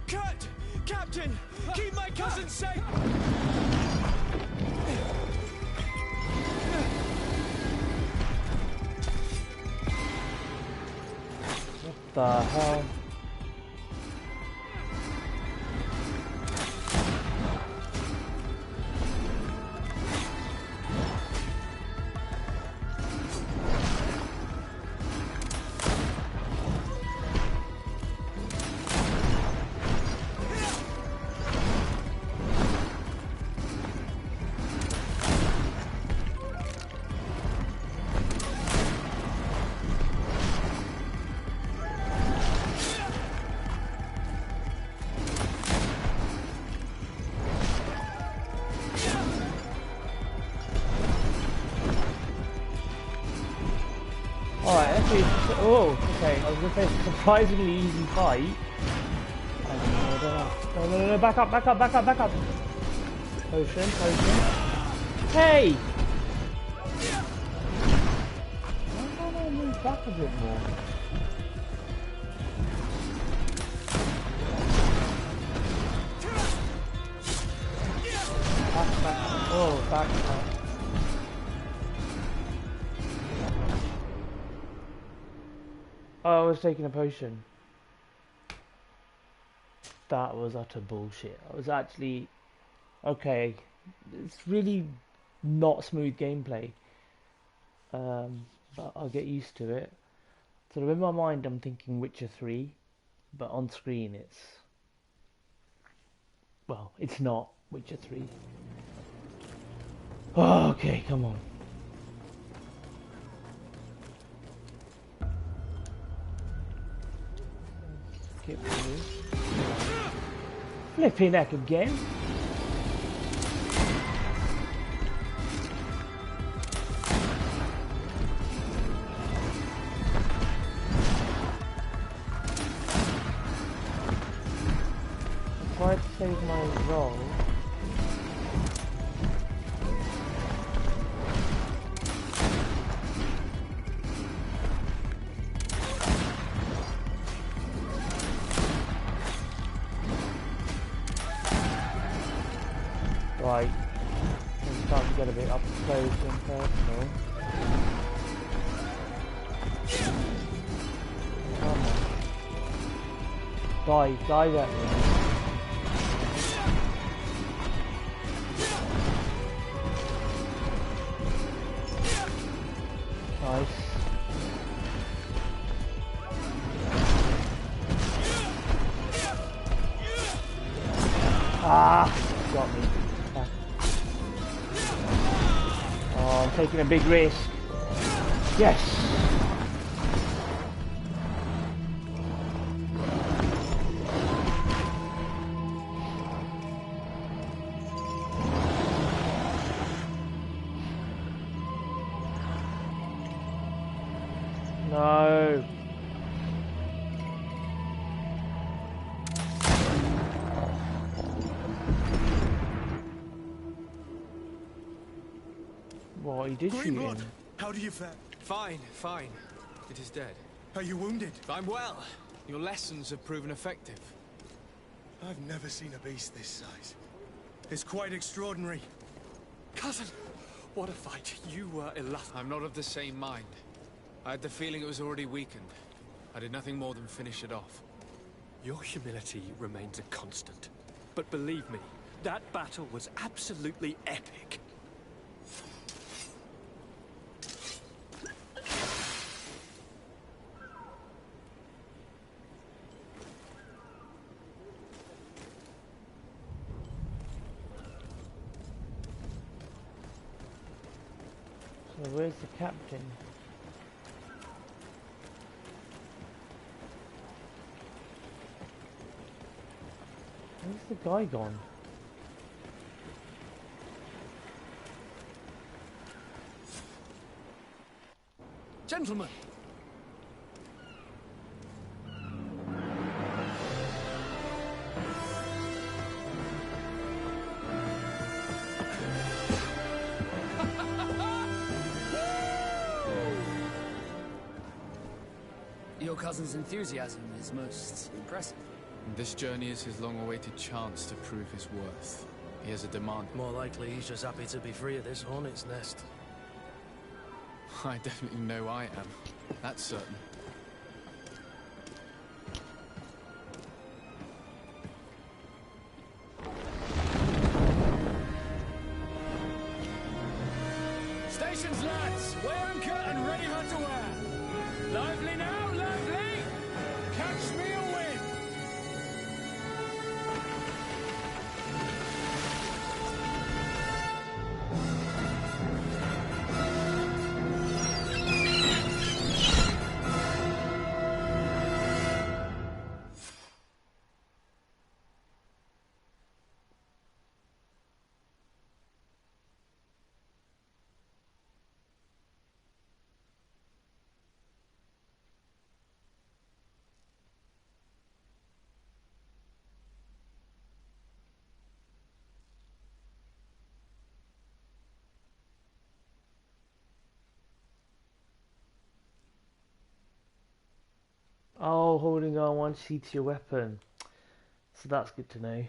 Cut! Captain! Keep my cousin safe! What the hell? Alright, actually, oh, okay, I was gonna say it's a surprisingly easy fight. No, back up. Potion. Hey! Why can't I move back a bit more? Back. Oh, back. Oh, I was taking a potion. That was utter bullshit. I was actually... Okay, it's really not smooth gameplay. But I'll get used to it. So in my mind I'm thinking Witcher 3, but on screen it's... Well, it's not Witcher 3. Oh, okay, come on. Skip through. Flipping heck again. Try to save my roll. Right, I'm starting to get a bit up close and personal. Come on. Dive at me. Nice. Ah, got me. Oh, I'm taking a big risk. Yes. No. What, he did shoot him? How do you fare? Fine, fine. It is dead. Are you wounded? I'm well. Your lessons have proven effective. I've never seen a beast this size. It's quite extraordinary. Cousin, what a fight. You were illustrious. I'm not of the same mind. I had the feeling it was already weakened. I did nothing more than finish it off. Your humility remains a constant. But believe me, that battle was absolutely epic. So where's the captain? Where's the guy gone? Gentlemen! Your cousin's enthusiasm is most impressive. This journey is his long-awaited chance to prove his worth. He has a demand. More likely he's just happy to be free of this hornet's nest. I definitely know I am. That's certain. Stations, lads! Weigh anchor and ready her to wear! Lively now, lively! Catch me a wind! Oh, holding R1 shoots your weapon. So that's good to know.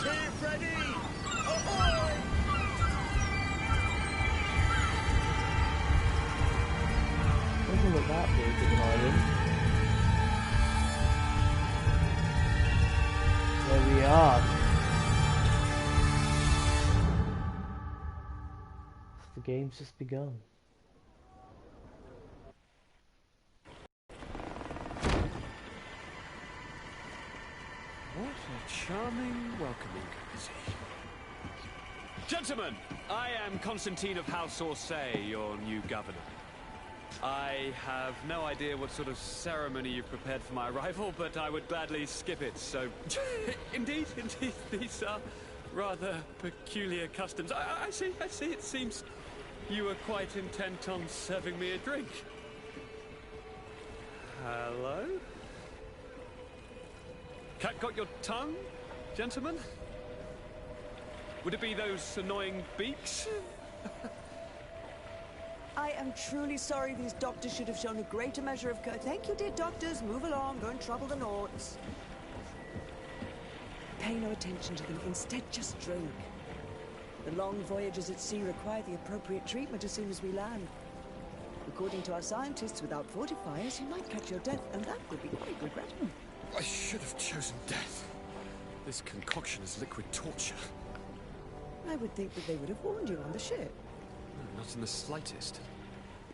Teer Fradee! Ahoy! Doesn't look that big of an island. There we are. The game's just begun. What a charming welcoming courtesy. Gentlemen, I am Constantine of House Orsay, your new governor. I have no idea what sort of ceremony you've prepared for my arrival, but I would gladly skip it, so... Indeed, these are rather peculiar customs. I see, it seems you were quite intent on serving me a drink. Hello? Cat got your tongue, gentlemen? Would it be those annoying beaks? I am truly sorry. These doctors should have shown a greater measure of courtesy. Thank you, dear doctors. Move along. Don't trouble the Nords. Pay no attention to them. Instead, just drink. The long voyages at sea require the appropriate treatment as soon as we land. According to our scientists, without fortifiers, you might catch your death, and that would be quite regrettable. I should have chosen death. This concoction is liquid torture. I would think that they would have warned you on the ship. Not in the slightest.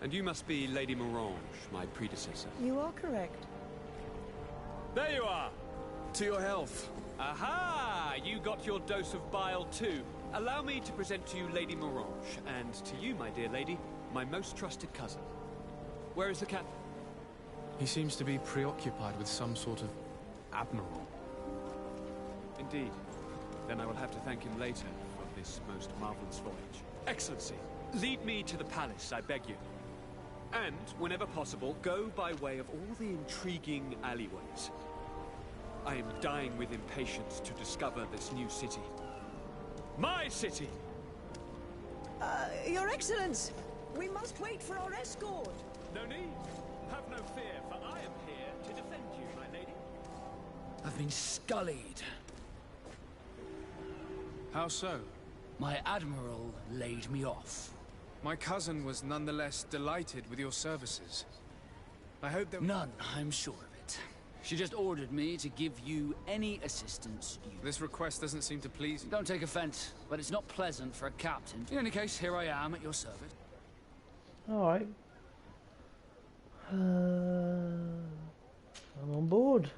And you must be Lady Morange, my predecessor. You are correct. There you are! To your health. Aha! You got your dose of bile too. Allow me to present to you Lady Morange, and to you, my dear lady, my most trusted cousin. Where is the cat? He seems to be preoccupied with some sort of admiral. Indeed. Then I will have to thank him later for this most marvelous voyage. Excellency, lead me to the palace, I beg you. And, whenever possible, go by way of all the intriguing alleyways. I am dying with impatience to discover this new city. My city! Your Excellence! We must wait for our escort! No need. Have no fear, for I am here to defend you, my lady. I've been scullied. How so? My admiral laid me off. My cousin was nonetheless delighted with your services. I hope that... None, I'm sure of it. She just ordered me to give you any assistance you... This request doesn't seem to please you. Don't take offense, but it's not pleasant for a captain. In any case, here I am at your service. Alright. I'm on board.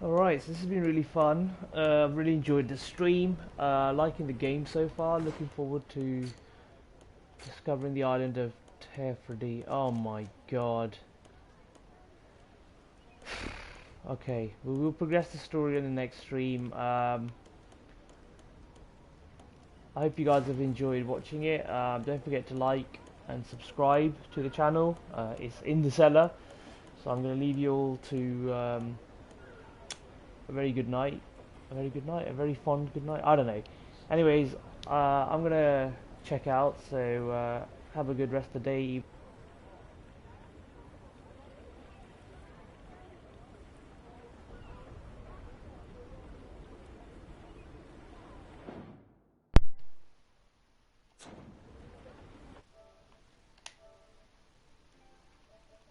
Alright, so this has been really fun. I've really enjoyed the stream. Liking the game so far. Looking forward to discovering the island of Teer Fradee. Oh my god. Okay, we will progress the story in the next stream. I hope you guys have enjoyed watching it. Don't forget to like and subscribe to the channel. It's InTheCellar. So I'm going to leave you all to a very good night. A very good night. A very fond good night. I don't know. Anyways, I'm going to check out. So have a good rest of the day.